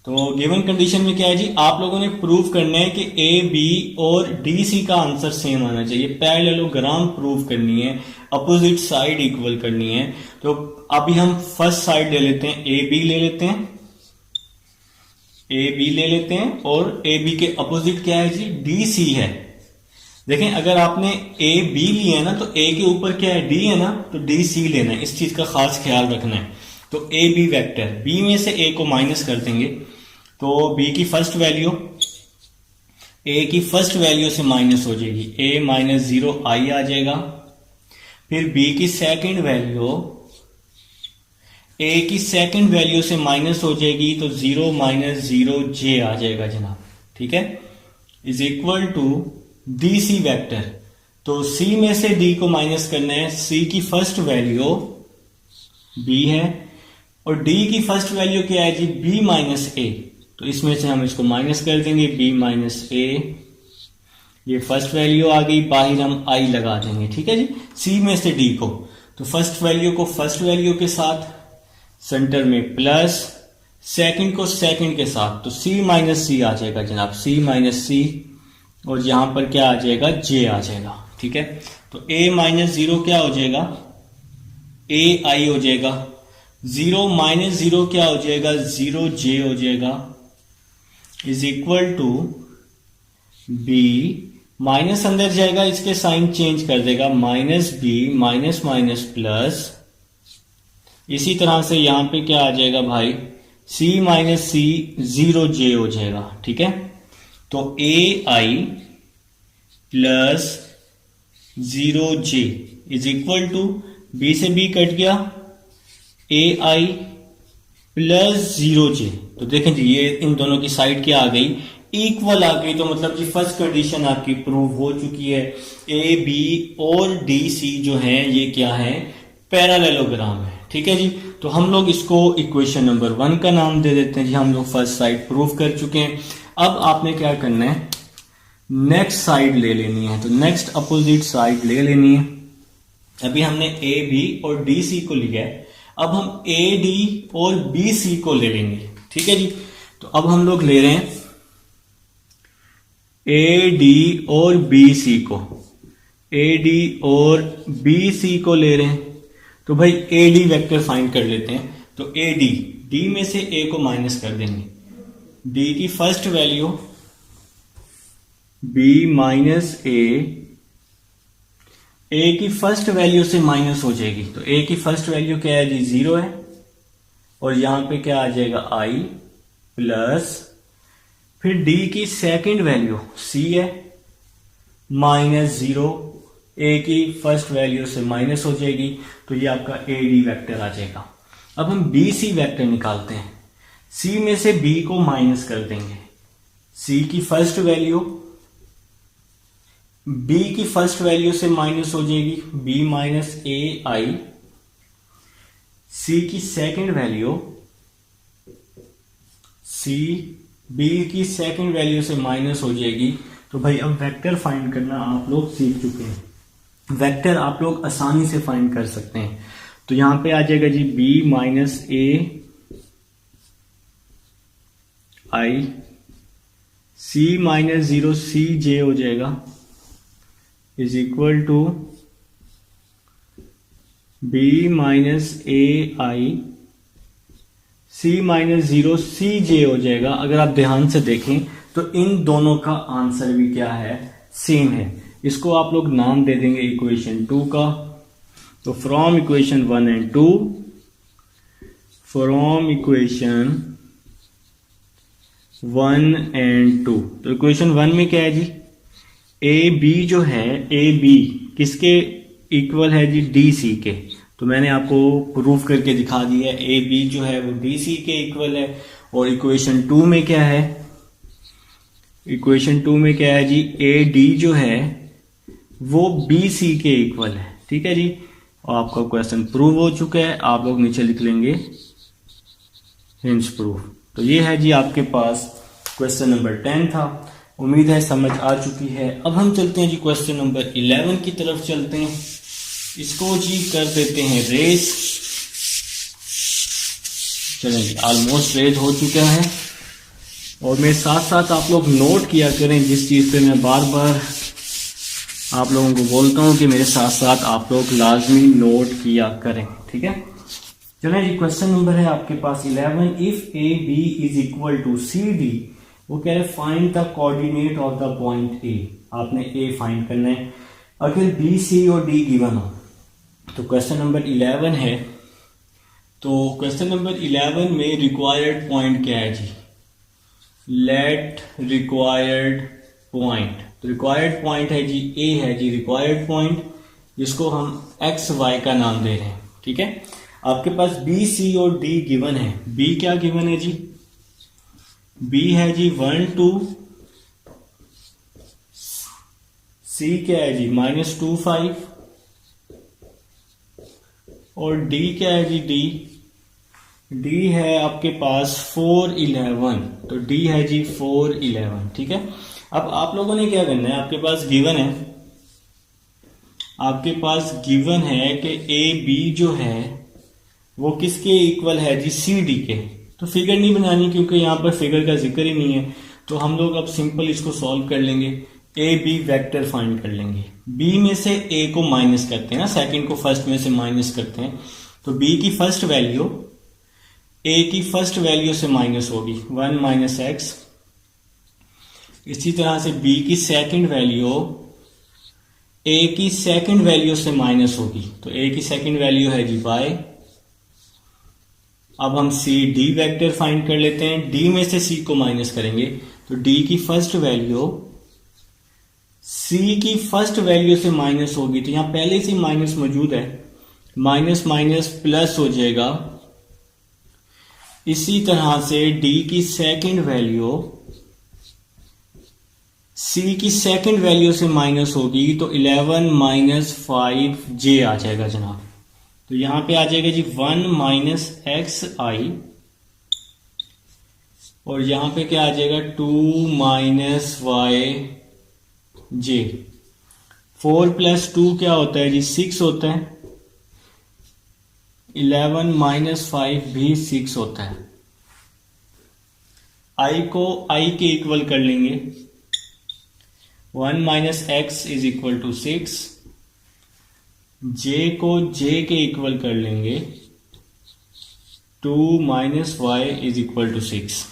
तो गिवन कंडीशन में क्या है जी, आप लोगों ने प्रूव करना है कि AB और DC का आंसर सेम आना चाहिए। पैरेललोग्राम प्रूव करनी है, अपोजिट साइड इक्वल करनी है। तो अभी हम फर्स्ट साइड ले लेते हैं, AB ले लेते हैं, AB ले लेते हैं और AB के अपोजिट क्या है जी, DC है। देखें अगर आपने AB लिया है ना, तो A के ऊपर क्या है, D है ना, तो DC लेना है, इस चीज का खास ख्याल रखना है। तो AB वेक्टर, B में से A को माइनस कर देंगे, तो B की फर्स्ट वैल्यू A की फर्स्ट वैल्यू से माइनस हो जाएगी, A माइनस 0 आई आ जाएगा। फिर B की सेकंड वैल्यू ए की सेकंड वैल्यू से माइनस हो जाएगी तो 0 माइनस 0 जे आ जाएगा जनाब, ठीक है, is equal to D C vector. तो सी में से डी को माइनस करना है, सी की फर्स्ट वैल्यू बी है और डी की फर्स्ट वैल्यू क्या है जी, बी माइनस ए। तो इसमें से हम इसको माइनस कर देंगे, बी माइनस ए, ये फर्स्ट वैल्यू आ गई, बाहर हम आई लगा देंगे, ठीक है जी, सी में से डी को। तो फर्स्ट वैल्यू को फर्स्ट वैल्यू के साथ, सेंटर में प्लस, सेकंड को सेकंड के साथ, तो सी माइनस सी आ जाएगा जनाब, सी माइनस सी, और यहां पर क्या आ जाएगा, जे आ जाएगा, ठीक है। तो a माइनस 0 क्या हो जाएगा, ए आई हो जाएगा, 0 माइनस 0 क्या हो जाएगा, 0 जे हो जाएगा, is equal to B, minus अंदर जाएगा, इसके साइन चेंज कर देगा, minus B minus minus plus, इसी तरह से यहां पे क्या आ जाएगा भाई, c माइनस सी 0 जे हो जाएगा, ठीक है। तो A I plus 0 J is equal to, B से बी कट गया, ए आई प्लस 0 जे। तो देखें जी ये इन दोनों की साइड क्या आ गई, इक्वल आ गई। तो मतलब जी फर्स्ट कंडीशन आपकी प्रूव हो चुकी है, ए बी और डी सी जो है ये क्या है, पैरेललोग्राम है, ठीक है जी। तो हम लोग इसको इक्वेशन नंबर 1 का नाम दे देते हैं जी, हम लोग फर्स्ट साइड प्रूव कर चुके हैं। अब आपने क्या करना है, नेक्स्ट साइड ले लेनी है, तो नेक्स्ट अपोजिट साइड ले लेनी है। अभी हमने ए बी और डी सी को लिया है, अब हम ए डी और बी सी को ले लेंगे, ठीक है जी। तो अब हम लोग ले रहे हैं ए डी और बी सी को, ए डी और बी सी को ले रहे हैं। तो भाई ए डी वैक्टर फाइंड कर लेते हैं। तो ए डी, डी में से ए को माइनस कर देंगे, डी की फर्स्ट वैल्यू बी माइनस ए की फर्स्ट वैल्यू से माइनस हो जाएगी। तो ए की फर्स्ट वैल्यू क्या है जी, 0 है, और यहां पे क्या आ जाएगा, आई प्लस, फिर डी की सेकंड वैल्यू सी है, माइनस 0, ए की फर्स्ट वैल्यू से माइनस हो जाएगी, तो ये आपका ए डी वैक्टर आ जाएगा। अब हम बी सी वैक्टर निकालते हैं, सी में से बी को माइनस कर देंगे, सी की फर्स्ट वैल्यू बी की फर्स्ट वैल्यू से माइनस हो जाएगी, बी माइनस ए आई, सी की सेकंड वैल्यू सी बी की सेकंड वैल्यू से माइनस हो जाएगी। तो भाई अब वेक्टर फाइंड करना आप लोग सीख चुके हैं, वेक्टर आप लोग आसानी से फाइंड कर सकते हैं। तो यहां पे आ जाएगा जी B minus A I, C minus 0 C J हो जाएगा, is equal to B minus A I, C minus 0 C J हो जाएगा। अगर आप ध्यान से देखें तो इन दोनों का आंसर भी क्या है, सेम है। इसको आप लोग नाम दे देंगे इक्वेशन 2 का। तो from equation 1 and 2, from equation 1 and 2, तो इक्वेशन 1 में क्या है जी, ए बी जो है, ए बी किसके इक्वल है जी, डी सी के। तो मैंने आपको प्रूफ करके दिखा दिया है, ए बी जो है वो डी सी के इक्वल है। और इक्वेशन 2 में क्या है, इक्वेशन 2 में क्या है जी, ए डी जो है वो बी सी के इक्वल है, ठीक है जी। और आपका क्वेश्चन प्रूव हो चुका है, आप लोग नीचे लिख लेंगे हिंस प्रूफ। तो ये है जी आपके पास क्वेश्चन नंबर 10 था, उम्मीद है समझ आ चुकी है। अब हम चलते हैं जी क्वेश्चन नंबर 11 की तरफ चलते हैं, इसको जी कर देते हैं रेस। चलें जी, ऑलमोस्ट रेज हो चुका है, और मेरे साथ साथ आप लोग नोट किया करें, जिस चीज़ पे मैं बार बार आप लोगों को बोलता हूं कि मेरे साथ साथ आप लोग लाजमी नोट किया करें, ठीक है। चलें जी, क्वेश्चन नंबर है आपके पास 11, if A B is equal to C D, वो कह रहे हैं find the coordinate of the point A. आपने ए फाइंड करना है। अगर बी सी और डी गिवन हो, तो क्वेश्चन नंबर 11 है। तो क्वेश्चन नंबर 11 में रिक्वायर्ड पॉइंट क्या है जी, लेट रिक्वायर्ड पॉइंट। तो रिक्वायर्ड पॉइंट है जी, ए है जी रिक्वायर्ड पॉइंट, जिसको हम एक्स वाई का नाम दे रहे हैं, ठीक है। आपके पास बी, सी और डी गिवन है। बी क्या गिवन है जी? बी है जी 1 2, सी क्या है जी -2 5, और डी क्या है जी? डी है आपके पास 4 11। तो डी है जी 4 11। ठीक है, अब आप लोगों ने क्या करना है, आपके पास गिवन है, आपके पास गिवन है कि ए बी जो है वो किसके इक्वल है जी? सी डी के। तो फिगर नहीं बनानी क्योंकि यहाँ पर फिगर का जिक्र ही नहीं है, तो हम लोग अब सिंपल इसको सॉल्व कर लेंगे। ए बी वेक्टर फाइंड कर लेंगे। बी में से ए को माइनस करते हैं ना, सेकंड को फर्स्ट में से माइनस करते हैं, तो बी की फर्स्ट वैल्यू ए की फर्स्ट वैल्यू से माइनस होगी 1 माइनस एक्स। इसी तरह से बी की सेकंड वैल्यू ए की सेकंड वैल्यू से माइनस होगी, तो ए की सेकंड वैल्यू है जी y। अब हम सी डी वेक्टर फाइंड कर लेते हैं। डी में से सी को माइनस करेंगे, तो डी की फर्स्ट वैल्यू सी की फर्स्ट वैल्यू से माइनस होगी, तो यहां पहले से माइनस मौजूद है, माइनस माइनस प्लस हो जाएगा। इसी तरह से डी की सेकंड वैल्यू सी की सेकंड वैल्यू से माइनस होगी, तो 11 माइनस 5 जे आ जाएगा जनाब। तो यहां पे आ जाएगा जी 1 माइनस एक्स आई, और यहां पे क्या आ जाएगा 2 माइनस वाई जे। 4 प्लस 2 क्या होता है जी? 6 होता है। 11 माइनस 5 भी 6 होता है। आई को आई के इक्वल कर लेंगे, 1 minus X is equal to 6। J को जे के इक्वल कर लेंगे, 2 minus Y is equal to 6।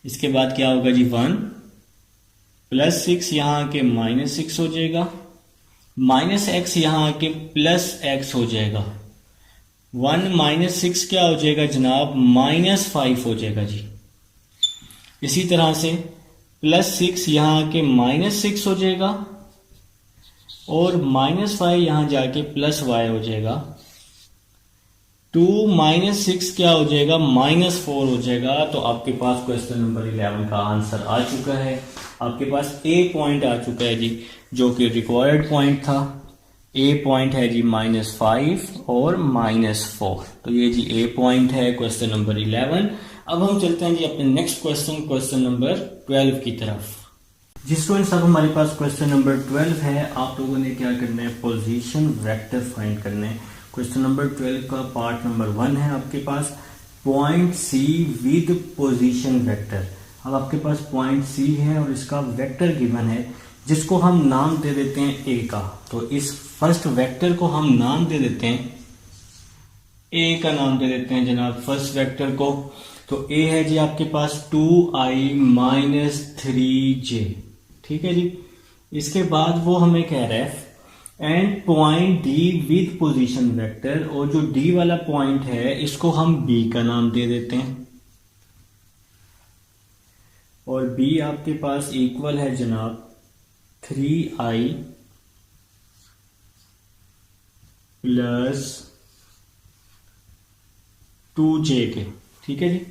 इसके बाद क्या होगा जी 1 प्लस 6 यहां आके माइनस 6 हो जाएगा, माइनस एक्स यहां आके प्लस एक्स हो जाएगा। 1 माइनस 6 क्या हो जाएगा जनाब? माइनस 5 हो जाएगा जी। इसी तरह से प्लस 6 यहां आके माइनस 6 हो जाएगा, और माइनस 5 यहां जाके प्लस वाई हो जाएगा। 2 माइनस 6 क्या हो जाएगा? माइनस 4 हो जाएगा। तो आपके पास क्वेश्चन नंबर 11 का आंसर आ चुका है। आपके पास ए पॉइंट आ चुका है जी, जो कि रिक्वायर्ड पॉइंट था। ए पॉइंट है जी -5 और -4। तो ये जी ए पॉइंट है क्वेश्चन नंबर 11। अब हम चलते हैं जी अपने नेक्स्ट क्वेश्चन नंबर 12 की तरफ। जी स्टूडेंट्स, अब हमारे पास क्वेश्चन नंबर 12 है। आप लोगों ने क्या करना है? पोजीशन वेक्टर फाइंड करना है। क्वेश्चन नंबर 12 का पार्ट नंबर 1 है आपके पास, point C with position vector. अब आपके पास पॉइंट सी है और इसका वेक्टर गिवन है, जिसको हम नाम दे देते हैं ए का। तो इस फर्स्ट वेक्टर को हम नाम दे देते हैं, ए का नाम दे देते हैं जनाब फर्स्ट वेक्टर को। तो ए है जी आपके पास 2i माइनस 3j। ठीक है जी। इसके बाद वो हमें कह रहा है and point D with position vector, और जो डी वाला पॉइंट है इसको हम बी का नाम दे देते हैं, और बी आपके पास इक्वल है जनाब 3i प्लस 2j के। ठीक है जी।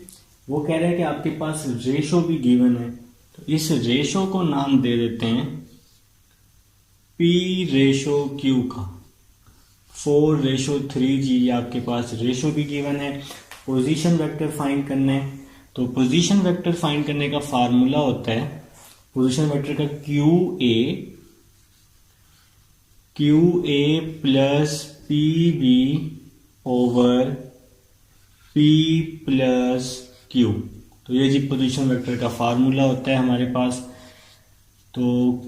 वो कह रहे हैं कि आपके पास रेशो भी गिवन है, तो इस रेशो को नाम दे देते हैं P रेशो Q का। 4:3G आपके पास रेशो भी गिवन है। पोजीशन वेक्टर फाइंड करना है, तो पोजीशन वेक्टर फाइंड करने का फार्मूला होता है पोजीशन वेक्टर का QA plus PB over P plus Q। तो ये जी पोजीशन वेक्टर का फार्मूला होता है हमारे पास। तो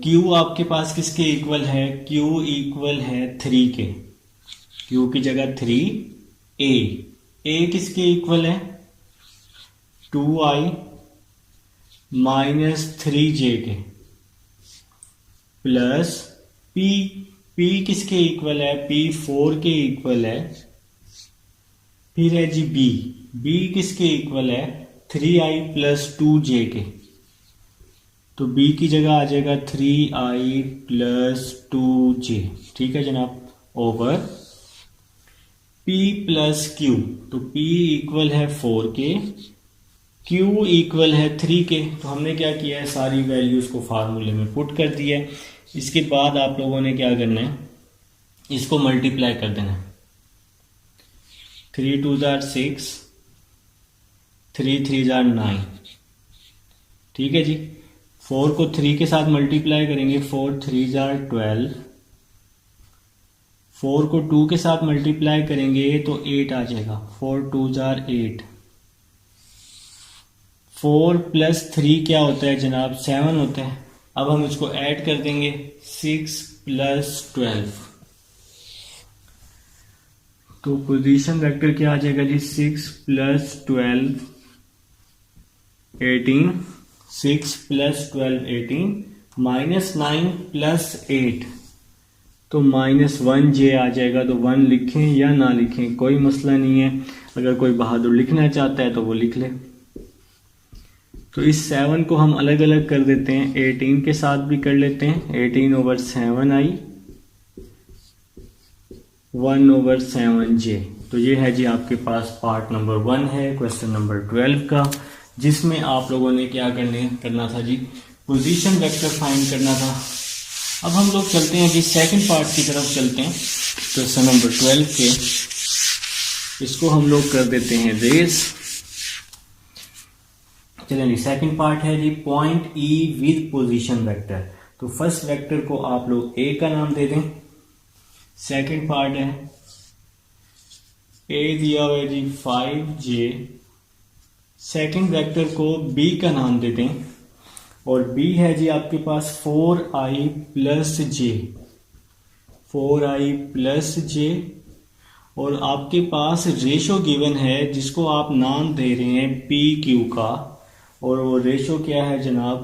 Q आपके पास किसके इक्वल है? Q इक्वल है 3 के। Q की जगह 3, A किसके इक्वल है? 2i माइनस 3j के प्लस P किसके इक्वल है? P 4 के इक्वल है। फिर है जी B किसके इक्वल है? 3i प्लस 2j के। तो B की जगह आ जाएगा 3i प्लस 2j। ठीक है जनाब, ओवर P प्लस Q, तो P इक्वल है 4K, Q इक्वल है 3K। तो हमने क्या किया है, सारी वैल्यूज़ को फार्मूले में पुट कर दिया है। इसके बाद आप लोगों ने क्या करना है, इसको मल्टीप्लाई कर देना है। 3 2 6, 3 3 9, ठीक है जी। 4 को 3 के साथ मल्टीप्लाई करेंगे, 4 3 12, 4 को 2 के साथ मल्टीप्लाई करेंगे तो 8 आ जाएगा, 4 2 8। 4 प्लस 3 क्या होता है जनाब, 7 होता है। अब हम इसको ऐड कर देंगे, 6 प्लस 12, तो पोजीशन वेक्टर क्या आ जाएगा जी, 6 प्लस 12 18, 6 प्लस 12 18, -9 प्लस 8, तो -1J आ जाएगा। तो 1 लिखें या ना लिखें कोई मसला नहीं है, अगर कोई बहादुर लिखना चाहता है तो वो लिख ले। तो इस 7 को हम अलग अलग कर देते हैं, 18 के साथ भी कर लेते हैं। 18/7 आई, 1/7J। तो ये है जी आपके पास पार्ट नंबर 1 है क्वेश्चन नंबर 12 का, जिसमें आप लोगों ने क्या करना था जी, पोजीशन वेक्टर फाइंड करना था। अब हम लोग चलते हैं जी सेकंड पार्ट की तरफ चलते हैं, क्वेश्चन नंबर 12 के। इसको हम लोग कर देते हैं रेज। चलिए जी, सेकंड पार्ट है जी point E with position vector. तो फर्स्ट वेक्टर को आप लोग A का नाम दे दें। सेकंड पार्ट है A दिया हुआ है जी 5J, सेकंड वेक्टर को B का नाम दे दें, और B है जी आपके पास 4I plus J, 4I plus J, और आपके पास रेशो गिवन है जिसको आप नाम दे रहे हैं PQ का, और वो रेशो क्या है जनाब,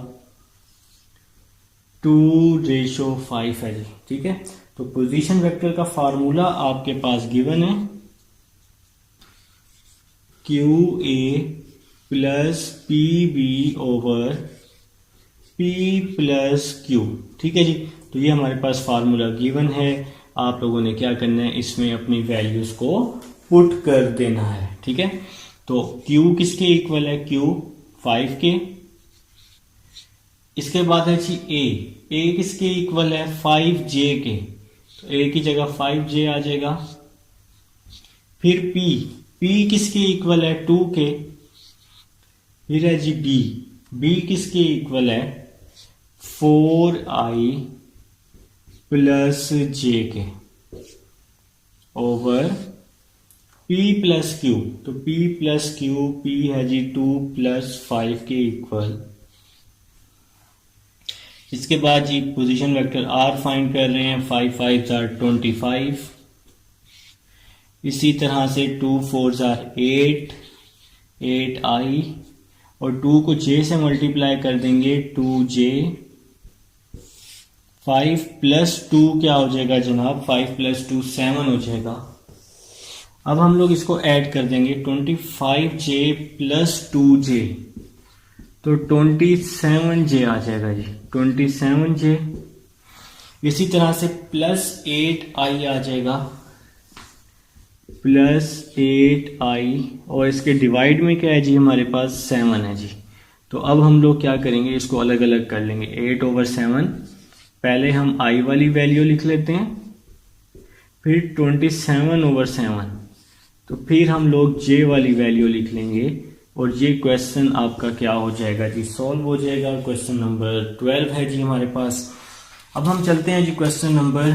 2:5 है जी, ठीक है। तो पोजीशन वेक्टर का फार्मूला आपके पास गिवन है, QA plus PB over P plus Q, ठीक है जी। तो ये हमारे पास फार्मूला गिवन है, आप लोगों ने क्या करना है, इसमें अपनी वैल्यूज को पुट कर देना है, ठीक है। तो Q किसके इक्वल है, Q 5 के। इसके बाद है जी A किसके इक्वल है, 5J के, तो A की जगह 5J आ जाएगा। फिर P किसके इक्वल है, 2 के। फिर है जी B किसके इक्वल है, 4I प्लस J के ओवर P प्लस Q। तो P प्लस Q, P है जी 2 प्लस 5 के इक्वल। इसके बाद जी पोजीशन वेक्टर R फाइंड कर रहे हैं, 5 5 25, इसी तरह से 2 4 8, 8I, और 2 को J से मल्टीप्लाई कर देंगे, 2J। 5 प्लस 2 क्या हो जाएगा जनाब, 5 प्लस 2 7 हो जाएगा। अब हम लोग इसको ऐड कर देंगे, 25J प्लस 2J, तो 27J आ जाएगा जी, 27J। इसी तरह से प्लस 8I आ जाएगा, प्लस 8I, और इसके डिवाइड में क्या है जी, हमारे पास 7 है जी। तो अब हम लोग क्या करेंगे, इसको अलग अलग कर लेंगे। 8/7, पहले हम I वाली वैल्यू लिख लेते हैं, फिर 27/7, तो फिर हम लोग J वाली वैल्यू लिख लेंगे, और ये क्वेश्चन आपका क्या हो जाएगा जी, सॉल्व हो जाएगा। क्वेश्चन नंबर 12 है जी हमारे पास। अब हम चलते हैं जी क्वेश्चन नंबर